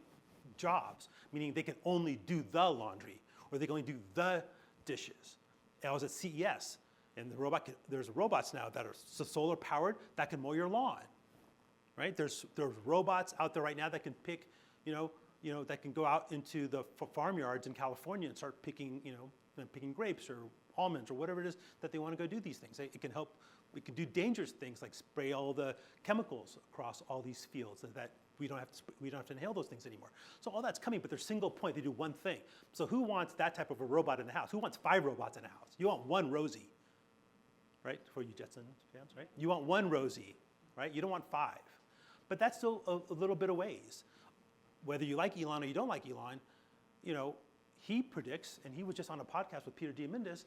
jobs, meaning they can only do the laundry or they can only do the dishes. I was at CES, and there's robots now that are solar powered that can mow your lawn. Right? There's robots out there right now that can pick, that can go out into the farmyards in California and start picking, picking grapes or almonds or whatever it is that they want to go do these things. It can help. It can do dangerous things like spray all the chemicals across all these fields so that we don't have to inhale those things anymore. So all that's coming, but they're single point. They do one thing. So who wants that type of a robot in the house? Who wants 5 robots in a house? You want one Rosie, right? For you Jetson fans, right? You want one Rosie, right? You don't want 5. But that's still a little bit of ways. Whether you like Elon or you don't like Elon, he predicts, and he was just on a podcast with Peter Diamandis,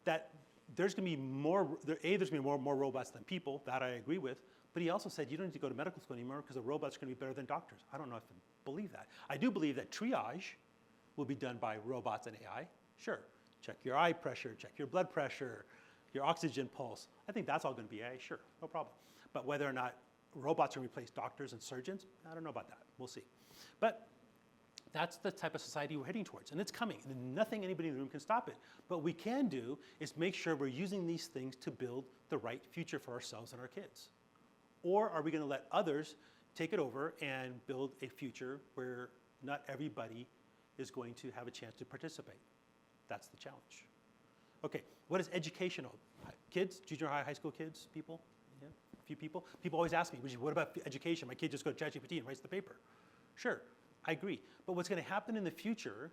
that there's going to be more robots than people. That I agree with. But he also said you don't need to go to medical school anymore because the robots are going to be better than doctors. I don't know if I believe that. I do believe that triage will be done by robots and AI. Sure, check your eye pressure, check your blood pressure, your oxygen pulse. I think that's all going to be AI, sure, no problem. But whether or not robots are going to replace doctors and surgeons, I don't know about that. We'll see. But that's the type of society we're heading towards, and it's coming. And nothing anybody in the room can stop it. But what we can do is make sure we're using these things to build the right future for ourselves and our kids. Or are we going to let others take it over and build a future where not everybody is going to have a chance to participate? That's the challenge. Okay, what is educational? Kids, junior high, high school kids, people? Yeah, a few people. People always ask me, what about education? My kid just goes to ChatGPT and writes the paper. Sure, I agree. But what's going to happen in the future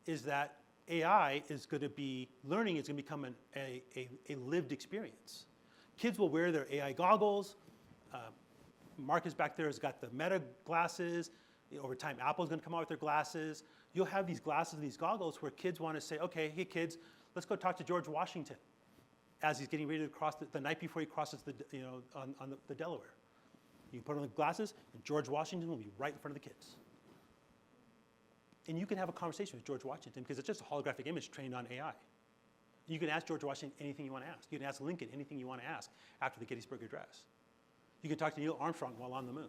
is that AI is going to be, learning is going to become a lived experience. Kids will wear their AI goggles. Marcus back there has got the Meta glasses. Over time, Apple's going to come out with their glasses. You'll have these glasses and these goggles where kids want to say, okay, hey kids, let's go talk to George Washington as he's getting ready to cross the night before he crosses on the Delaware. You can put on the glasses, and George Washington will be right in front of the kids. And you can have a conversation with George Washington because it's just a holographic image trained on AI. You can ask George Washington anything you want to ask. You can ask Lincoln anything you want to ask after the Gettysburg Address. You can talk to Neil Armstrong while on the moon.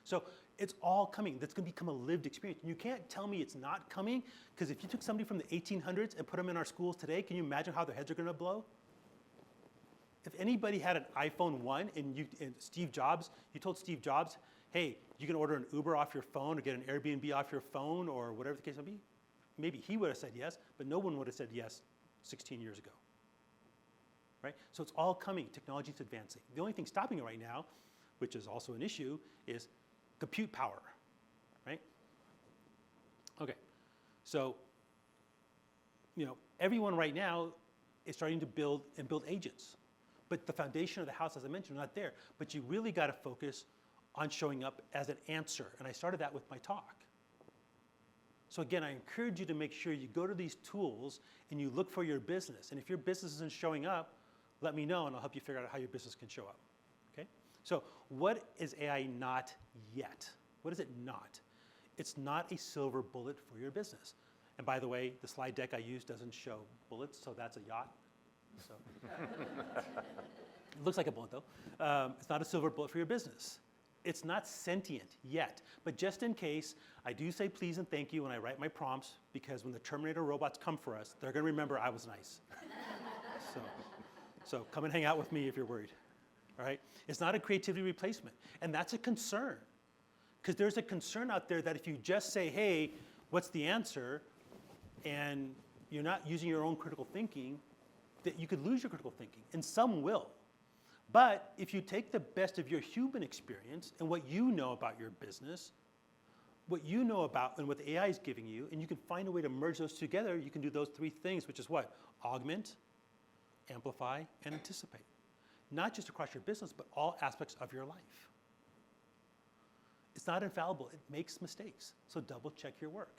So it's all coming. That's going to become a lived experience. And you can't tell me it's not coming, because if you took somebody from the 1800s and put them in our schools today, can you imagine how their heads are going to blow? If anybody had an iPhone 1 and Steve Jobs, you told Steve Jobs, hey, you can order an Uber off your phone or get an Airbnb off your phone or whatever the case may be, maybe he would have said yes, but no one would have said yes 16 years ago. Right? So it's all coming. Technology is advancing. The only thing stopping it right now, which is also an issue, is compute power, right? Okay, so everyone right now is starting to build agents, but the foundation of the house, as I mentioned, is not there. But you really got to focus on showing up as an answer, and I started that with my talk. So again, I encourage you to make sure you go to these tools and you look for your business, and if your business isn't showing up, let me know, and I'll help you figure out how your business can show up. Okay? So what is AI not yet? What is it not? It's not a silver bullet for your business. And by the way, the slide deck I use doesn't show bullets, so that's a yacht. So it looks like a bullet, though. It's not a silver bullet for your business. It's not sentient yet. But just in case, I do say please and thank you when I write my prompts, because when the Terminator robots come for us, they're going to remember I was nice. So come and hang out with me if you're worried. All right? It's not a creativity replacement. And that's a concern. Because there's a concern out there that if you just say, hey, what's the answer, and you're not using your own critical thinking, that you could lose your critical thinking. And some will. But if you take the best of your human experience and what you know about your business, what you know about and what the AI is giving you, and you can find a way to merge those together, you can do those three things, which is what? Augment, amplify, and anticipate. Not just across your business, but all aspects of your life. It's not infallible. It makes mistakes. So double check your work.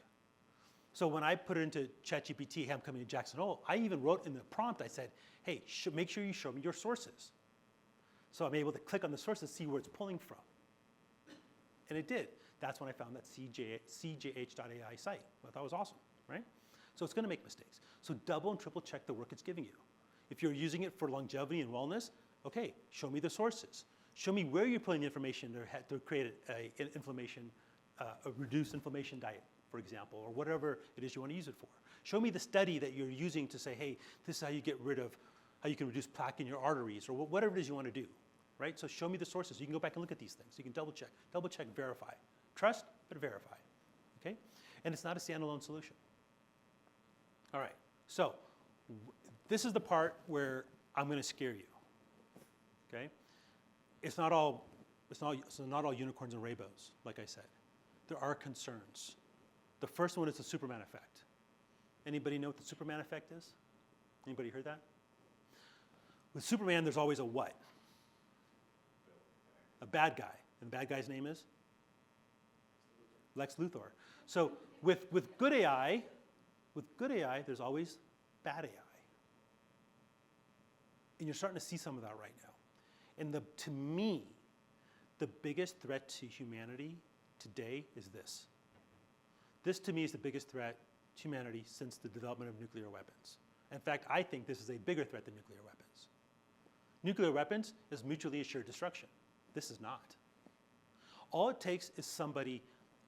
So when I put it into ChatGPT, hey, I'm coming to Jackson Hole, I even wrote in the prompt, I said, hey, make sure you show me your sources. So I'm able to click on the sources, see where it's pulling from. And it did. That's when I found that CJH.ai site. I thought that was awesome, right? So it's going to make mistakes. So double and triple check the work it's giving you. If you're using it for longevity and wellness, okay, show me the sources. Show me where you're putting the information to create a reduced inflammation diet, for example, or whatever it is you want to use it for. Show me the study that you're using to say, hey, this is how you get rid of, how you can reduce plaque in your arteries, or whatever it is you want to do, right? So show me the sources. You can go back and look at these things. You can double check, verify. Trust, but verify, okay? And it's not a standalone solution. All right, so this is the part where I'm going to scare you, okay? It's not all unicorns and rainbows, like I said. There are concerns. The first one is the Superman effect. Anybody know what the Superman effect is? Anybody heard that? With Superman, there's always a what? A bad guy. And the bad guy's name is? Lex Luthor. So with good AI, there's always bad AI. And you're starting to see some of that right now. And to me, the biggest threat to humanity today is this. This, to me, is the biggest threat to humanity since the development of nuclear weapons. In fact, I think this is a bigger threat than nuclear weapons. Nuclear weapons is mutually assured destruction. This is not. All it takes is somebody,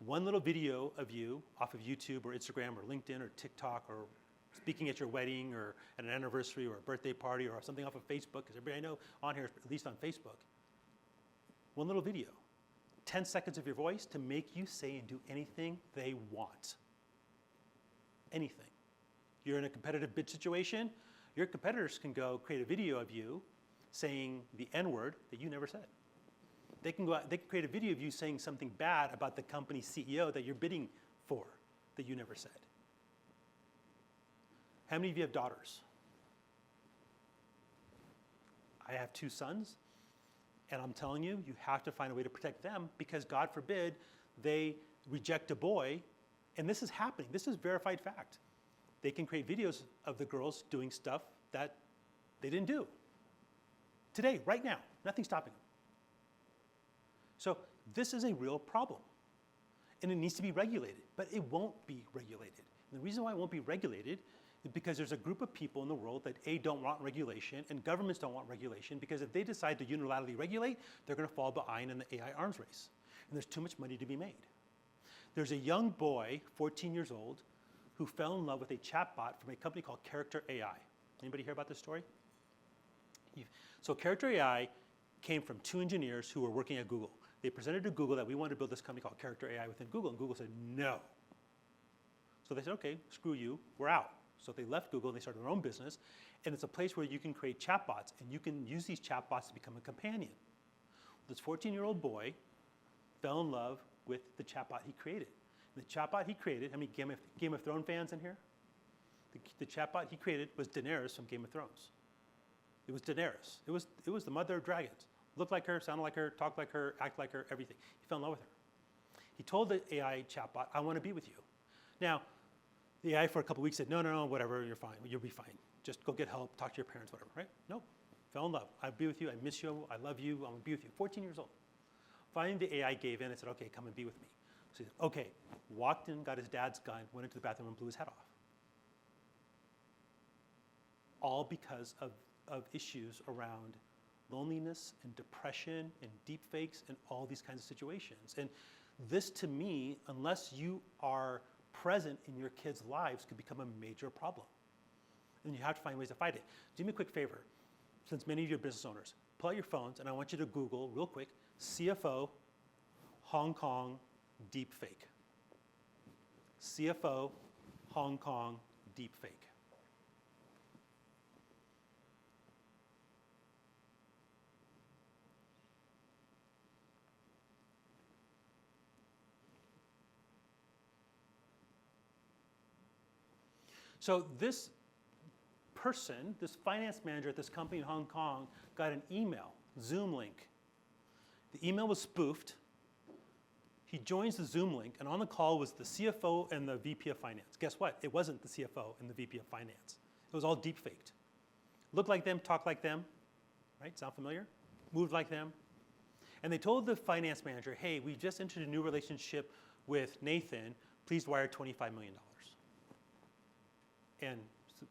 one little video of you off of YouTube or Instagram or LinkedIn or TikTok or speaking at your wedding or at an anniversary or a birthday party or something off of Facebook, because everybody I know on here is at least on Facebook. One little video, 10 seconds of your voice to make you say and do anything they want. Anything. You're in a competitive bid situation, your competitors can go create a video of you saying the N-word that you never said. They can create a video of you saying something bad about the company's CEO that you're bidding for that you never said. How many of you have daughters? I have 2 sons, and I'm telling you, you have to find a way to protect them because God forbid they reject a boy, and this is happening. This is verified fact. They can create videos of the girls doing stuff that they didn't do. Today, right now, nothing's stopping them. So this is a real problem, and it needs to be regulated, but it won't be regulated. And the reason why it won't be regulated is because there's a group of people in the world that A, don't want regulation, and governments don't want regulation, because if they decide to unilaterally regulate, they're going to fall behind in the AI arms race, and there's too much money to be made. There's a young boy, 14 years old, who fell in love with a chatbot from a company called Character AI. Anybody hear about this story? So Character AI came from 2 engineers who were working at Google. They presented to Google that we want to build this company called Character AI within Google, and Google said no. So they said, okay, screw you, we're out. So they left Google and they started their own business, and it's a place where you can create chatbots, and you can use these chatbots to become a companion. This 14-year-old boy fell in love with the chatbot he created. And the chatbot he created, how many Game of Thrones fans in here? The chatbot he created was Daenerys from Game of Thrones. It was Daenerys. It was the mother of dragons. Looked like her, sounded like her, talked like her, acted like her, everything. He fell in love with her. He told the AI chatbot, I want to be with you. Now, the AI for a couple weeks said, no, whatever, you're fine, you'll be fine. Just go get help, talk to your parents, whatever, right? No, fell in love. I'll be with you, I miss you, I love you, I want to be with you. 14 years old. Finally, the AI gave in and said, okay, come and be with me. So he said, okay, walked in, got his dad's gun, went into the bathroom and blew his head off. All because of issues around loneliness and depression and deep fakes and all these kinds of situations. And this, to me, unless you are present in your kids' lives, could become a major problem. And you have to find ways to fight it. Do me a quick favor, since many of you are business owners, pull out your phones and I want you to Google real quick, CFO, Hong Kong, deep fake. CFO, Hong Kong, deep fake. So this person, this finance manager at this company in Hong Kong, got an email, Zoom link. The email was spoofed. He joins the Zoom link, and on the call was the CFO and the VP of Finance. Guess what? It wasn't the CFO and the VP of Finance. It was all deep faked. Looked like them, talked like them, right? Sound familiar? Moved like them. And they told the finance manager, hey, we just entered a new relationship with Nathan. Please wire $25 million. And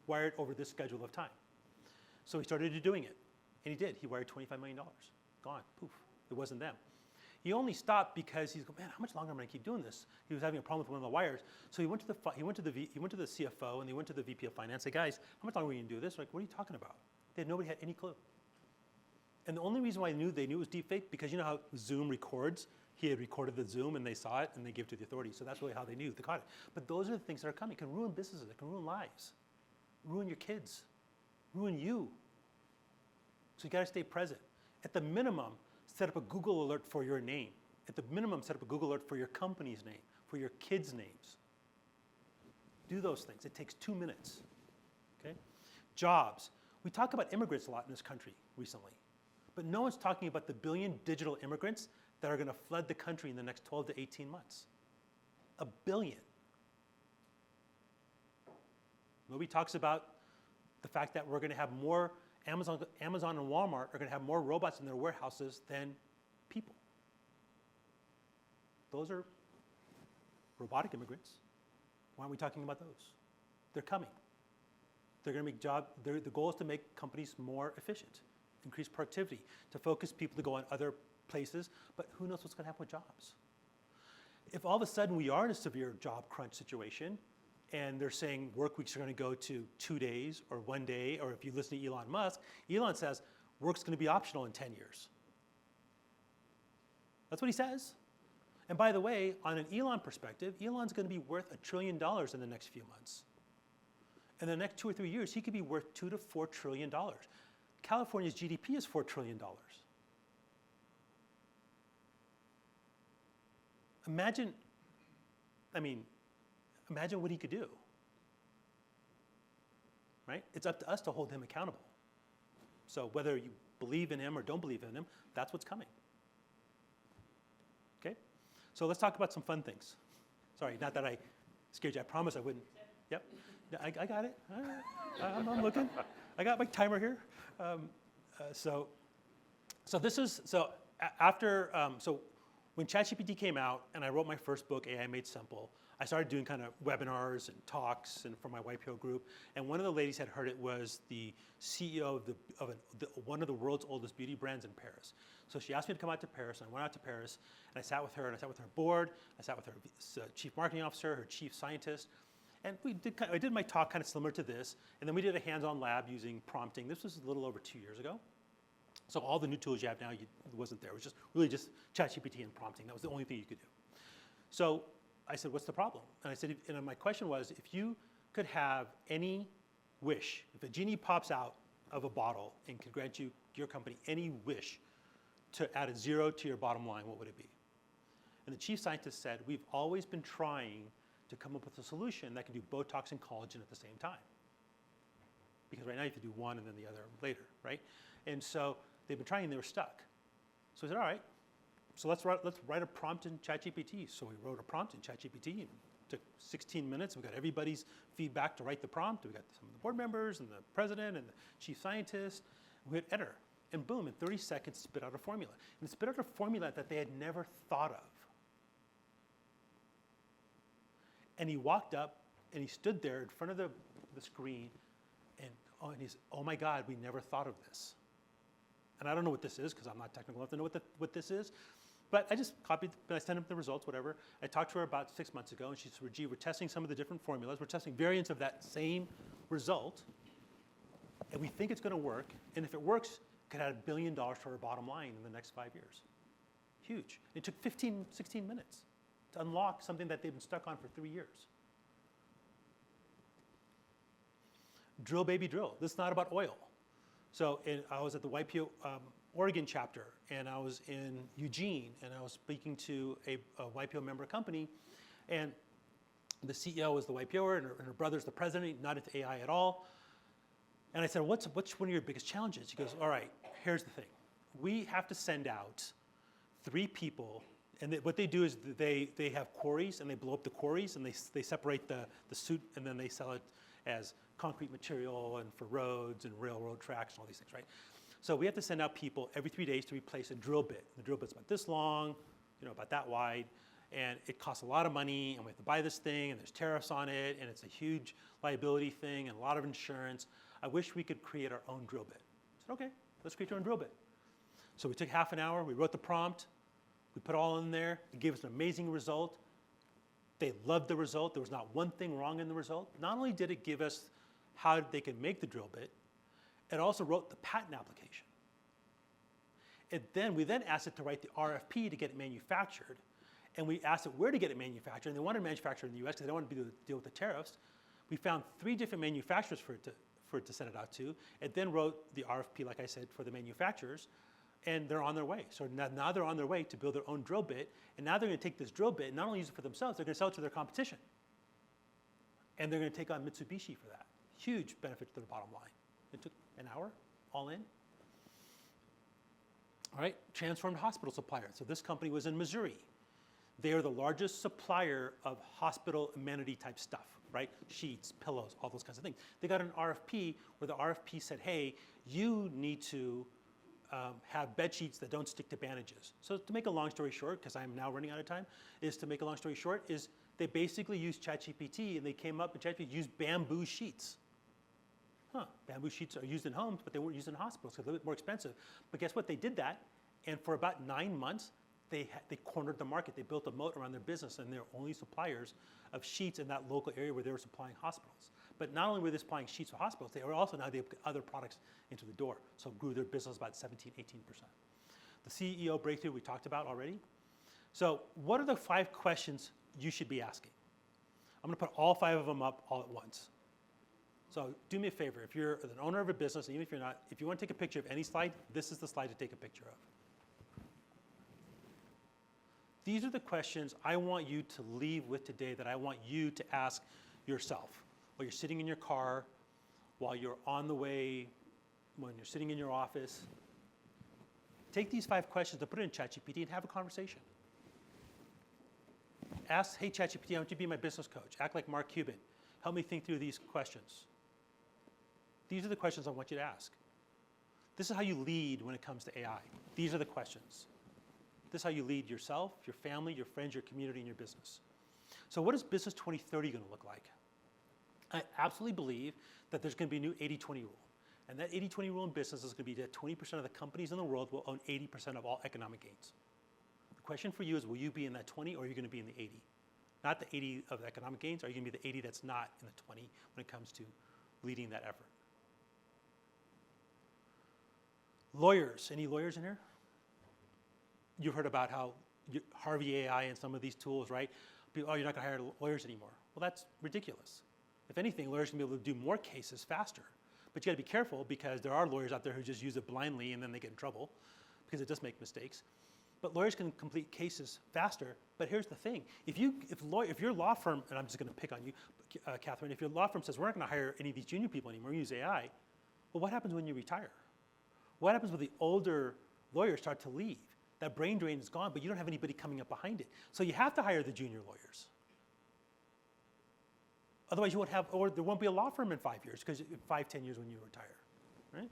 wired over this schedule of time. So he started doing it, and he did. He wired $25 million. Gone, poof. It wasn't them. He only stopped because he's going, man, how much longer am I going to keep doing this? He was having a problem with one of the wires. So he went to the CFO and he went to the VP of Finance. Said, guys, how much longer are you going to do this? Like, what are you talking about? Nobody had any clue. And the only reason why they knew it was deep fake, because you know how Zoom records. He had recorded the Zoom, and they saw it, and they gave it to the authorities. So that's really how they knew. They caught it. But those are the things that are coming. It can ruin businesses. It can ruin lives. Ruin your kids. Ruin you. So you got to stay present. At the minimum, set up a Google alert for your name. At the minimum, set up a Google alert for your company's name, for your kids' names. Do those things. It takes 2 minutes. Okay? Jobs. We talk about immigrants a lot in this country recently. But no one's talking about the billion digital immigrants that are going to flood the country in the next 12 to 18 months. 1 billion. Nobody talks about the fact that we're going to have more, Amazon and Walmart are going to have more robots in their warehouses than people. Those are robotic immigrants. Why aren't we talking about those? They're coming. They're going to make the goal is to make companies more efficient, increase productivity, to focus people to go on other places, but who knows what's going to happen with jobs? If all of a sudden we are in a severe job crunch situation, and they're saying work weeks are going to go to 2 days or 1 day, or if you listen to Elon Musk, Elon says work's going to be optional in 10 years. That's what he says. And by the way, on an Elon perspective, Elon's going to be worth $1 trillion in the next few months. In the next 2 or 3 years, he could be worth $2 to $4 trillion. California's GDP is $4 trillion. Imagine what he could do, right? It's up to us to hold him accountable. So whether you believe in him or don't believe in him, that's what's coming. Okay? So let's talk about some fun things. Sorry, not that I scared you. I promise I wouldn't. Yep. I got it. I'm looking. I got my timer here. When ChatGPT came out and I wrote my first book, AI Made Simple, I started doing kind of webinars and talks and for my YPO group. And one of the ladies had heard it was the CEO of one of the world's oldest beauty brands in Paris. So she asked me to come out to Paris, and I went out to Paris, and I sat with her, and I sat with her board, I sat with her chief marketing officer, her chief scientist, and I did my talk kind of similar to this, and then we did a hands-on lab using prompting. This was a little over 2 years ago. So all the new tools you have now, it wasn't there. It was really just ChatGPT and prompting. That was the only thing you could do. So I said, what's the problem? And I said, and my question was, if you could have any wish, if a genie pops out of a bottle and could grant you, your company, any wish to add a zero to your bottom line, what would it be? And the chief scientist said, we've always been trying to come up with a solution that can do Botox and collagen at the same time. Because right now you have to do one and then the other later, right? And so they've been trying and they were stuck. So I said, all right, so let's write a prompt in ChatGPT. So we wrote a prompt in ChatGPT. It took 16 minutes. We got everybody's feedback to write the prompt. We got some of the board members and the president and the chief scientist. We hit enter. And boom, in 30 seconds, spit out a formula. And it spit out a formula that they had never thought of. And he walked up and he stood there in front of the screen and he's, oh my God, we never thought of this. And I don't know what this is because I'm not technical enough to know what this is. But I just copied, I sent him the results, whatever. I talked to her about 6 months ago, and she said, Rajeev, we're testing some of the different formulas. We're testing variants of that same result, and we think it's going to work. And if it works, it could add $1 billion to our bottom line in the next 5 years. Huge. It took 15, 16 minutes to unlock something that they've been stuck on for 3 years. Drill, baby, drill. This is not about oil. So I was at the YPO Oregon chapter, and I was in Eugene, and I was speaking to a YPO member company, and the CEO was the YPOer, and her brother's the president, not into AI at all. And I said, what's one of your biggest challenges? He goes, all right, here's the thing. We have to send out 3 people, and what they do is they have quarries, and they blow up the quarries, and they separate the soot, and then they sell it as concrete material and for roads and railroad tracks and all these things, right? So we have to send out people every 3 days to replace a drill bit. The drill bit's about this long, about that wide, and it costs a lot of money, and we have to buy this thing, and there's tariffs on it, and it's a huge liability thing and a lot of insurance. I wish we could create our own drill bit. I said, okay, let's create our own drill bit. So we took half an hour, we wrote the prompt, we put it all in there, it gave us an amazing result. They loved the result. There was not one thing wrong in the result. Not only did it give us how they could make the drill bit, it also wrote the patent application. We then asked it to write the RFP to get it manufactured, and we asked it where to get it manufactured, and they wanted to manufacture in the US because they don't want to deal with the tariffs. We found 3 different manufacturers for it to send it out to. It then wrote the RFP, like I said, for the manufacturers, and they're on their way. So now they're on their way to build their own drill bit, and now they're going to take this drill bit and not only use it for themselves, they're going to sell it to their competition. And they're going to take on Mitsubishi for that. Huge benefit to the bottom line. It took an hour, all in. All right, transformed hospital supplier. So this company was in Missouri. They are the largest supplier of hospital amenity type stuff, right? Sheets, pillows, all those kinds of things. They got an RFP where the RFP said, hey, you need to have bed sheets that don't stick to bandages. So to make a long story short, because I'm now running out of time, is they basically used ChatGPT, and they came up with ChatGPT used bamboo sheets. bamboo sheets are used in homes, but they weren't used in hospitals, so they're a little bit more expensive. But guess what? They did that, and for about 9 months, they cornered the market. They built a moat around their business, and they're only suppliers of sheets in that local area where they were supplying hospitals. But not only were they supplying sheets for hospitals, they were also now they put other products into the door, so grew their business about 17, 18%. The CEO breakthrough we talked about already. So what are the 5 questions you should be asking? I'm going to put all 5 of them up all at once. So do me a favor, if you're an owner of a business, even if you're not, if you want to take a picture of any slide, this is the slide to take a picture of. These are the questions I want you to leave with today that I want you to ask yourself while you're sitting in your car, while you're on the way, when you're sitting in your office. Take these 5 questions and put it in ChatGPT and have a conversation. Ask, hey ChatGPT, I want you to be my business coach. Act like Mark Cuban. Help me think through these questions. These are the questions I want you to ask. This is how you lead when it comes to AI. These are the questions. This is how you lead yourself, your family, your friends, your community, and your business. So what is Business 2030 going to look like? I absolutely believe that there's going to be a new 80-20 rule. And that 80-20 rule in business is going to be that 20% of the companies in the world will own 80% of all economic gains. The question for you is, will you be in that 20 or are you going to be in the 80? Not the 80 of the economic gains, are you going to be the 80 that's not in the 20 when it comes to leading that effort? Lawyers, any lawyers in here? You've heard about how Harvey AI and some of these tools, right? People, oh, you're not going to hire lawyers anymore. Well, that's ridiculous. If anything, lawyers can be able to do more cases faster. But you got to be careful because there are lawyers out there who just use it blindly and then they get in trouble because it does make mistakes. But lawyers can complete cases faster. But here's the thing: if your law firm, and I'm just going to pick on you, Catherine, if your law firm says we're not going to hire any of these junior people anymore, we use AI, well, what happens when you retire? What happens when the older lawyers start to leave? That brain drain is gone, but you don't have anybody coming up behind it. So you have to hire the junior lawyers. Otherwise, you won't have, or there won't be a law firm in 5 years, because 5, 10 years when you retire, right?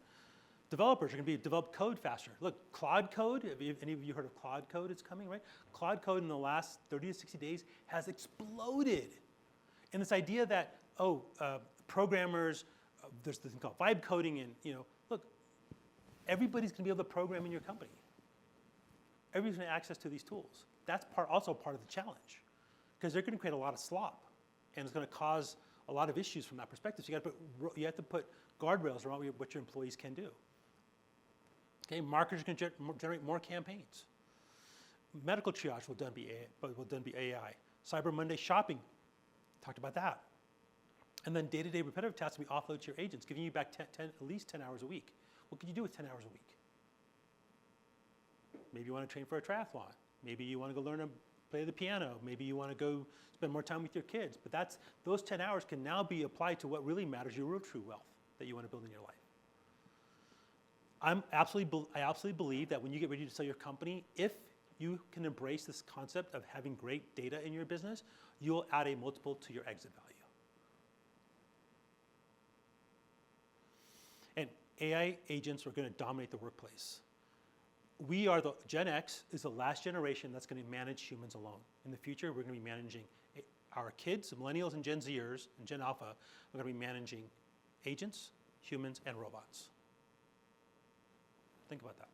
Developers are going to develop code faster. Look, Claude Code, have any of you heard of Claude Code? It's coming, right? Claude Code in the last 30 to 60 days has exploded. And this idea that, programmers, there's this thing called vibe coding, and look, everybody's going to be able to program in your company. Everybody's going to have access to these tools. That's also part of the challenge, because they're going to create a lot of slop, and it's going to cause a lot of issues from that perspective. So you have to put guardrails around what your employees can do. Okay, marketers can generate more campaigns. Medical triage will done be AI. Cyber Monday shopping, talked about that. And then day-to-day repetitive tasks will be offloaded to your agents, giving you back at least 10 hours a week. What can you do with 10 hours a week? Maybe you want to train for a triathlon. Maybe you want to go learn to play the piano. Maybe you want to go spend more time with your kids. But those 10 hours can now be applied to what really matters, your real true wealth that you want to build in your life. I absolutely believe that when you get ready to sell your company, if you can embrace this concept of having great data in your business, you'll add a multiple to your exit value. And AI agents are going to dominate the workplace. Gen X is the last generation that's going to manage humans alone. In the future, we're going to be managing our kids, millennials and Gen Zers, and Gen Alpha, we're going to be managing agents, humans, and robots. Think about that.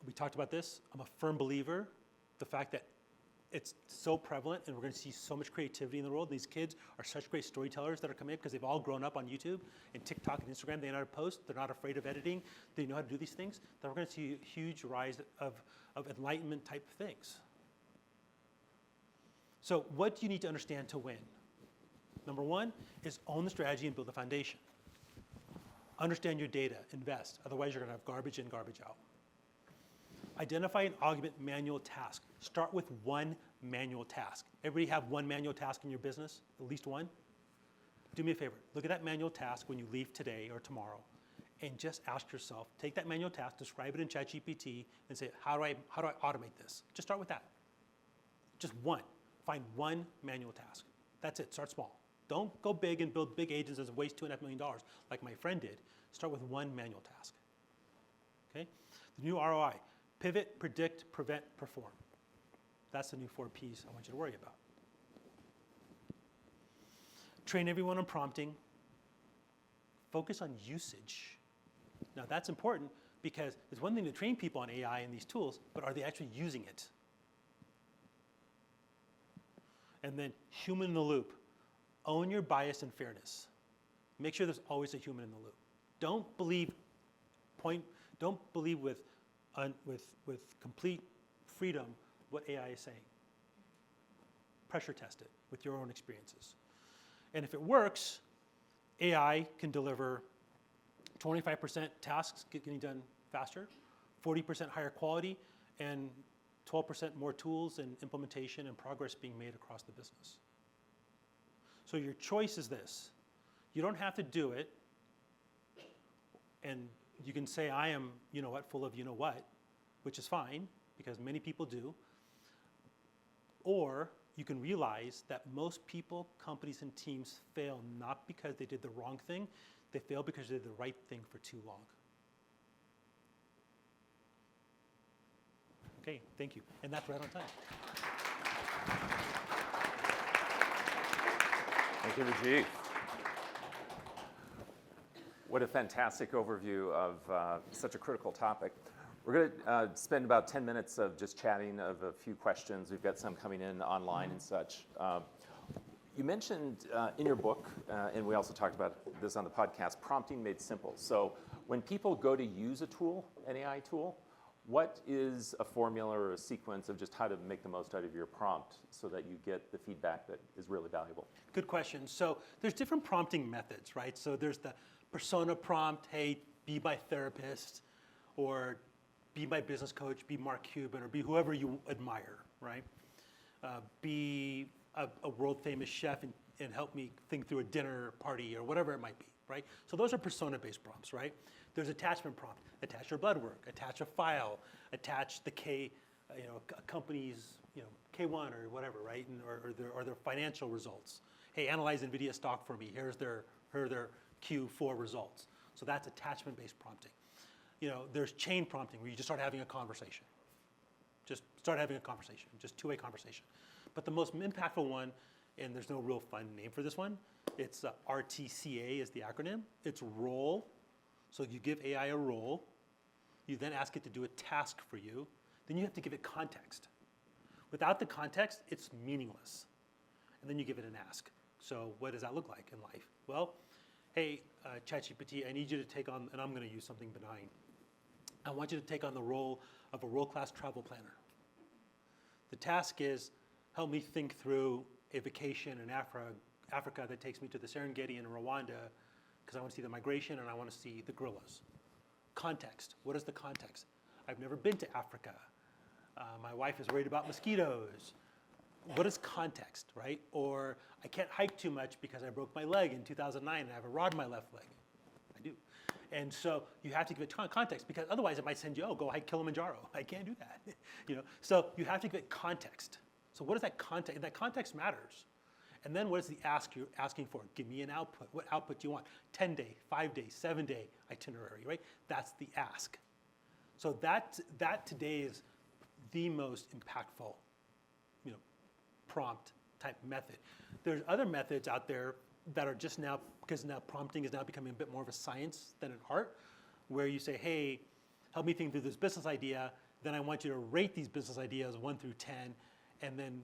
We talked about this. I'm a firm believer, the fact that it's so prevalent and we're going to see so much creativity in the world. These kids are such great storytellers that are coming up because they've all grown up on YouTube and TikTok and Instagram. They know how to post. They're not afraid of editing. They know how to do these things. That we're going to see a huge rise of enlightenment type things. So what do you need to understand to win? Number one is own the strategy and build the foundation. Understand your data, invest. Otherwise, you're going to have garbage in, garbage out. Identify and augment manual tasks. Start with one manual task. Everybody have one manual task in your business? At least one? Do me a favor. Look at that manual task when you leave today or tomorrow and just ask yourself, take that manual task, describe it in ChatGPT, and say, how do I automate this? Just start with that. Just one. Find one manual task. That's it. Start small. Don't go big and build big agents and waste $2.5 million like my friend did. Start with one manual task. Okay? The new ROI. Pivot, predict, prevent, perform. That's the new 4 Ps I want you to worry about. Train everyone on prompting. focus on usage. Now that's important because it's one thing to train people on AI and these tools, but are they actually using it? And then human in the loop. Own your bias and fairness. Make sure there's always a human in the loop. Don't believe with complete freedom what AI is saying. Pressure test it with your own experiences. And if it works, AI can deliver 25% tasks getting done faster, 40% higher quality, and 12% more tools and implementation and progress being made across the business. So your choice is this. You don't have to do it, and you can say, I am, you know what, full of you know what, which is fine, because many people do. Or you can realize that most people, companies, and teams fail not because they did the wrong thing, they fail because they did the right thing for too long. Okay, thank you. And that's right on time. Thank you, Rajeev. What a fantastic overview of such a critical topic. We're going to spend about 10 minutes of just chatting of a few questions. We've got some coming in online and such. You mentioned in your book, and we also talked about this on the podcast, prompting made simple. So when people go to use a tool, an AI tool, what is a formula or a sequence of just how to make the most out of your prompt so that you get the feedback that is really valuable? Good question. So there's different prompting methods, right? So there's the persona prompt, hey, be my therapist, or be my business coach, be Mark Cuban, or be whoever you admire, right? Be a world famous chef and help me think through a dinner party or whatever it might be, right? So those are persona-based prompts, right? There's attachment prompt, attach your blood work, attach a file, attach the a company's, K1 or whatever, right? And, or their financial results. Hey, analyze NVIDIA stock for me. Here are their Q4 results. So that's attachment-based prompting. There's chain prompting where you just start having a conversation. Just start having a conversation, just two-way conversation. But the most impactful one, and there's no real fun name for this one, it's RTCA is the acronym. It's role. So you give AI a role. You then ask it to do a task for you. Then you have to give it context. Without the context, it's meaningless. And then you give it an ask. So what does that look like in life? Well, hey, ChatGPT, I need you to take on, and I'm going to use something benign. I want you to take on the role of a world-class travel planner. The task is help me think through a vacation in Africa that takes me to the Serengeti in Rwanda because I want to see the migration and I want to see the gorillas. Context. What is the context? I've never been to Africa. My wife is worried about mosquitoes. What is context, right? Or I can't hike too much because I broke my leg in 2009 and I have a rod in my left leg. I do. And so you have to give it context because otherwise it might send you, oh, go hike Kilimanjaro. I can't do that. So you have to give it context. So what is that context? That context matters. And then what is the ask you're asking for? Give me an output. What output do you want? 10-day, 5-day, 7-day itinerary, right? That's the ask. So that today is the most impactful, prompt type method. There's other methods out there that are just now, because now prompting is now becoming a bit more of a science than an art, where you say, hey, help me think through this business idea, then I want you to rate these business ideas 1 through 10, and then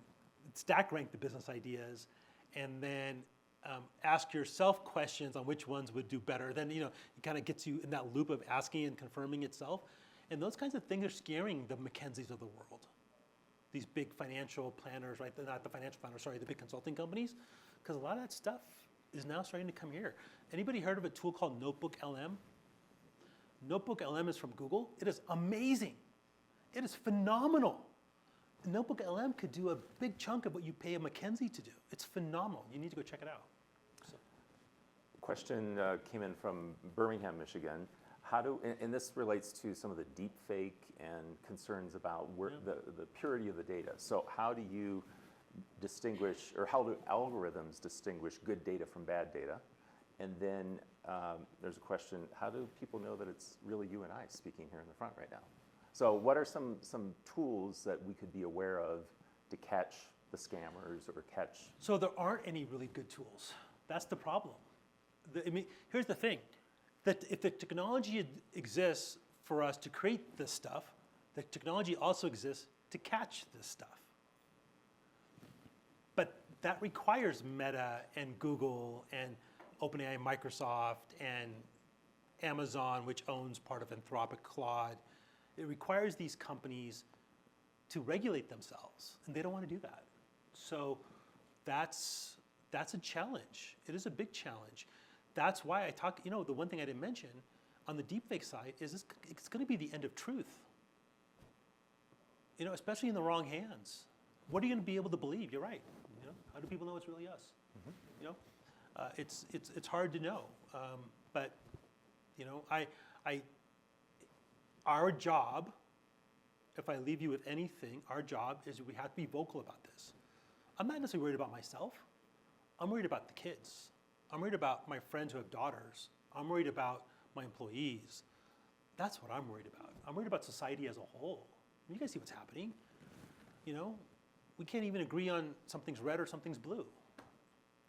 stack rank the business ideas, and then ask yourself questions on which ones would do better. Then, it kind of gets you in that loop of asking and confirming itself. And those kinds of things are scaring the McKinseys of the world. These big financial planners, right? Not the financial planners, sorry, the big consulting companies. Because a lot of that stuff is now starting to come here. Anybody heard of a tool called Notebook LM? Notebook LM is from Google. It is amazing. It is phenomenal. Notebook LM could do a big chunk of what you pay a McKinsey to do. It's phenomenal. You need to go check it out. So. Question came in from Birmingham, Michigan. And this relates to some of the deep fake and concerns about the purity of the data. So how do you distinguish, or how do algorithms distinguish good data from bad data? And then there's a question, how do people know that it's really you and I speaking here in the front right now? So what are some tools that we could be aware of to catch the scammers or catch? So there aren't any really good tools. That's the problem. Here's the thing. that if the technology exists for us to create this stuff, the technology also exists to catch this stuff. But that requires Meta and Google and OpenAI, Microsoft, and Amazon, which owns part of Anthropic Claude. It requires these companies to regulate themselves, and they don't want to do that. So that's a challenge. It is a big challenge. That's why I talk, the one thing I didn't mention on the deepfake side is it's going to be the end of truth. Especially in the wrong hands. What are you going to be able to believe? You're right. How do people know it's really us? It's hard to know. But our job, if I leave you with anything, our job is we have to be vocal about this. I'm not necessarily worried about myself. I'm worried about the kids. I'm worried about my friends who have daughters. I'm worried about my employees. That's what I'm worried about. I'm worried about society as a whole. You guys see what's happening. We can't even agree on something's red or something's blue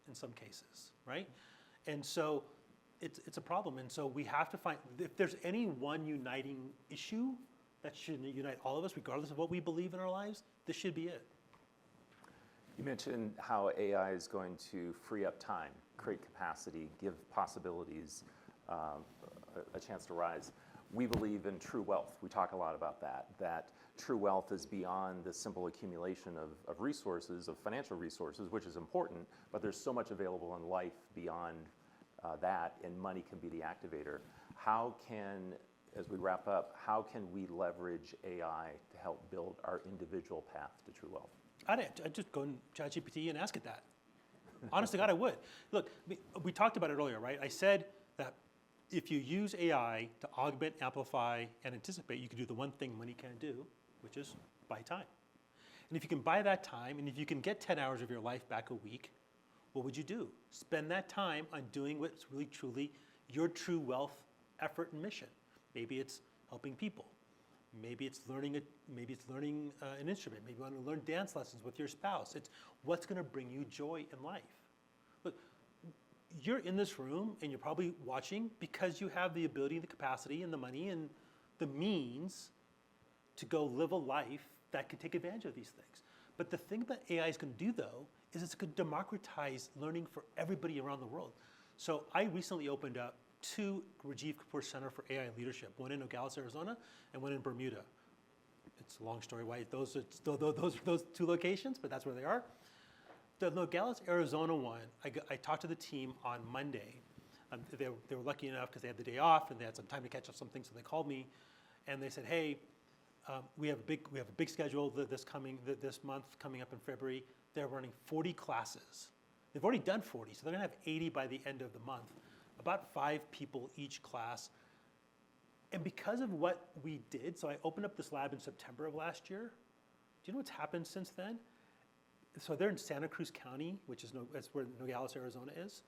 in some cases, right? And so it's a problem. And so we have to find, if there's any one uniting issue that should unite all of us, regardless of what we believe in our lives, this should be it. You mentioned how AI is going to free up time, create capacity, give possibilities a chance to rise. We believe in true wealth. We talk a lot about that true wealth is beyond the simple accumulation of resources, of financial resources, which is important, but there's so much available in life beyond that, and money can be the activator. How can, as we wrap up, how can we leverage AI to help build our individual path to true wealth? I'd just go in ChatGPT and ask it that. Honest to God, I would. Look, we talked about it earlier, right? I said that if you use AI to augment, amplify, and anticipate, you can do the one thing money can't do, which is buy time. And if you can buy that time, and if you can get 10 hours of your life back a week, what would you do? Spend that time on doing what's really, truly your true wealth, effort, and mission. Maybe it's helping people. Maybe it's learning an instrument. Maybe you want to learn dance lessons with your spouse. It's what's going to bring you joy in life. Look, you're in this room and you're probably watching because you have the ability, the capacity, and the money and the means to go live a life that can take advantage of these things. But the thing that AI is going to do, though, is it's going to democratize learning for everybody around the world. So I recently opened up 2 Rajeev Kapur Center for AI Leadership, one in Nogales, Arizona, and one in Bermuda. It's a long story why those 2 locations, but that's where they are. The Nogales, Arizona one, I talked to the team on Monday. They were lucky enough because they had the day off and they had some time to catch up some things, so they called me, and they said, "Hey, we have a big schedule this month coming up in February. They're running 40 classes. They've already done 40, so they're going to have 80 by the end of the month. About 5 people each class. And because of what we did, so I opened up this lab in September of last year. Do you know what's happened since then? So they're in Santa Cruz County, that's where Nogales, Arizona is.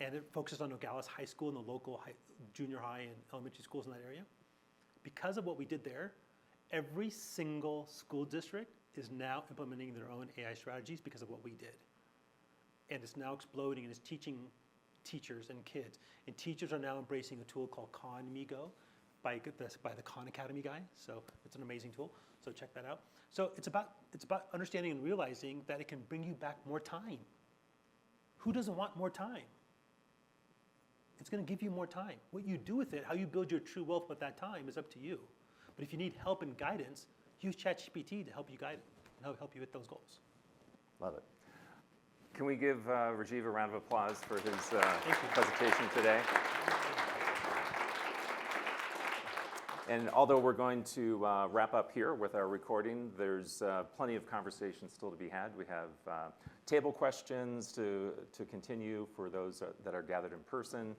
And it focuses on Nogales High School and the local junior high and elementary schools in that area. Because of what we did there, every single school district is now implementing their own AI strategies because of what we did. And it's now exploding and it's teaching teachers and kids. And teachers are now embracing a tool called ConMigo by the Khan Academy guy. So it's an amazing tool. So check that out. So it's about understanding and realizing that it can bring you back more time. Who doesn't want more time? It's going to give you more time. What you do with it, how you build your true wealth with that time is up to you. But if you need help and guidance, use ChatGPT to help you guide it and help you hit those goals. Love it. Can we give Rajeev a round of applause for his presentation today? And although we're going to wrap up here with our recording, there's plenty of conversation still to be had. We have table questions to continue for those that are gathered in person.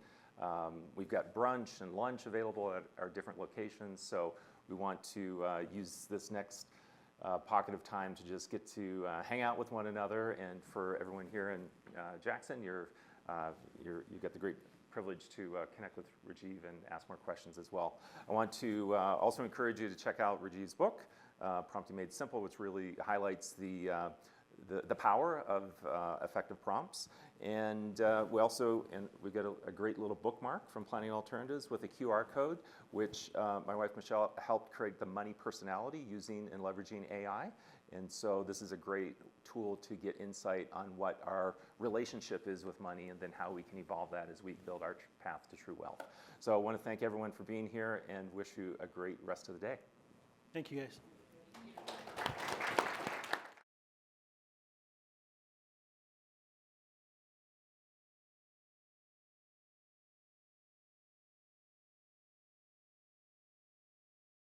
We've got brunch and lunch available at our different locations. So we want to use this next pocket of time to just get to hang out with one another. And for everyone here in Jackson, you get the great privilege to connect with Rajeev and ask more questions as well. I want to also encourage you to check out Rajeev's book, Prompting Made Simple, which really highlights the the power of effective prompts. And we got a great little bookmark from Planning Alternatives with a QR code, which my wife Michelle helped create the money personality using and leveraging AI. And so this is a great tool to get insight on what our relationship is with money and then how we can evolve that as we build our path to true wealth. So I want to thank everyone for being here and wish you a great rest of the day. Thank you, guys.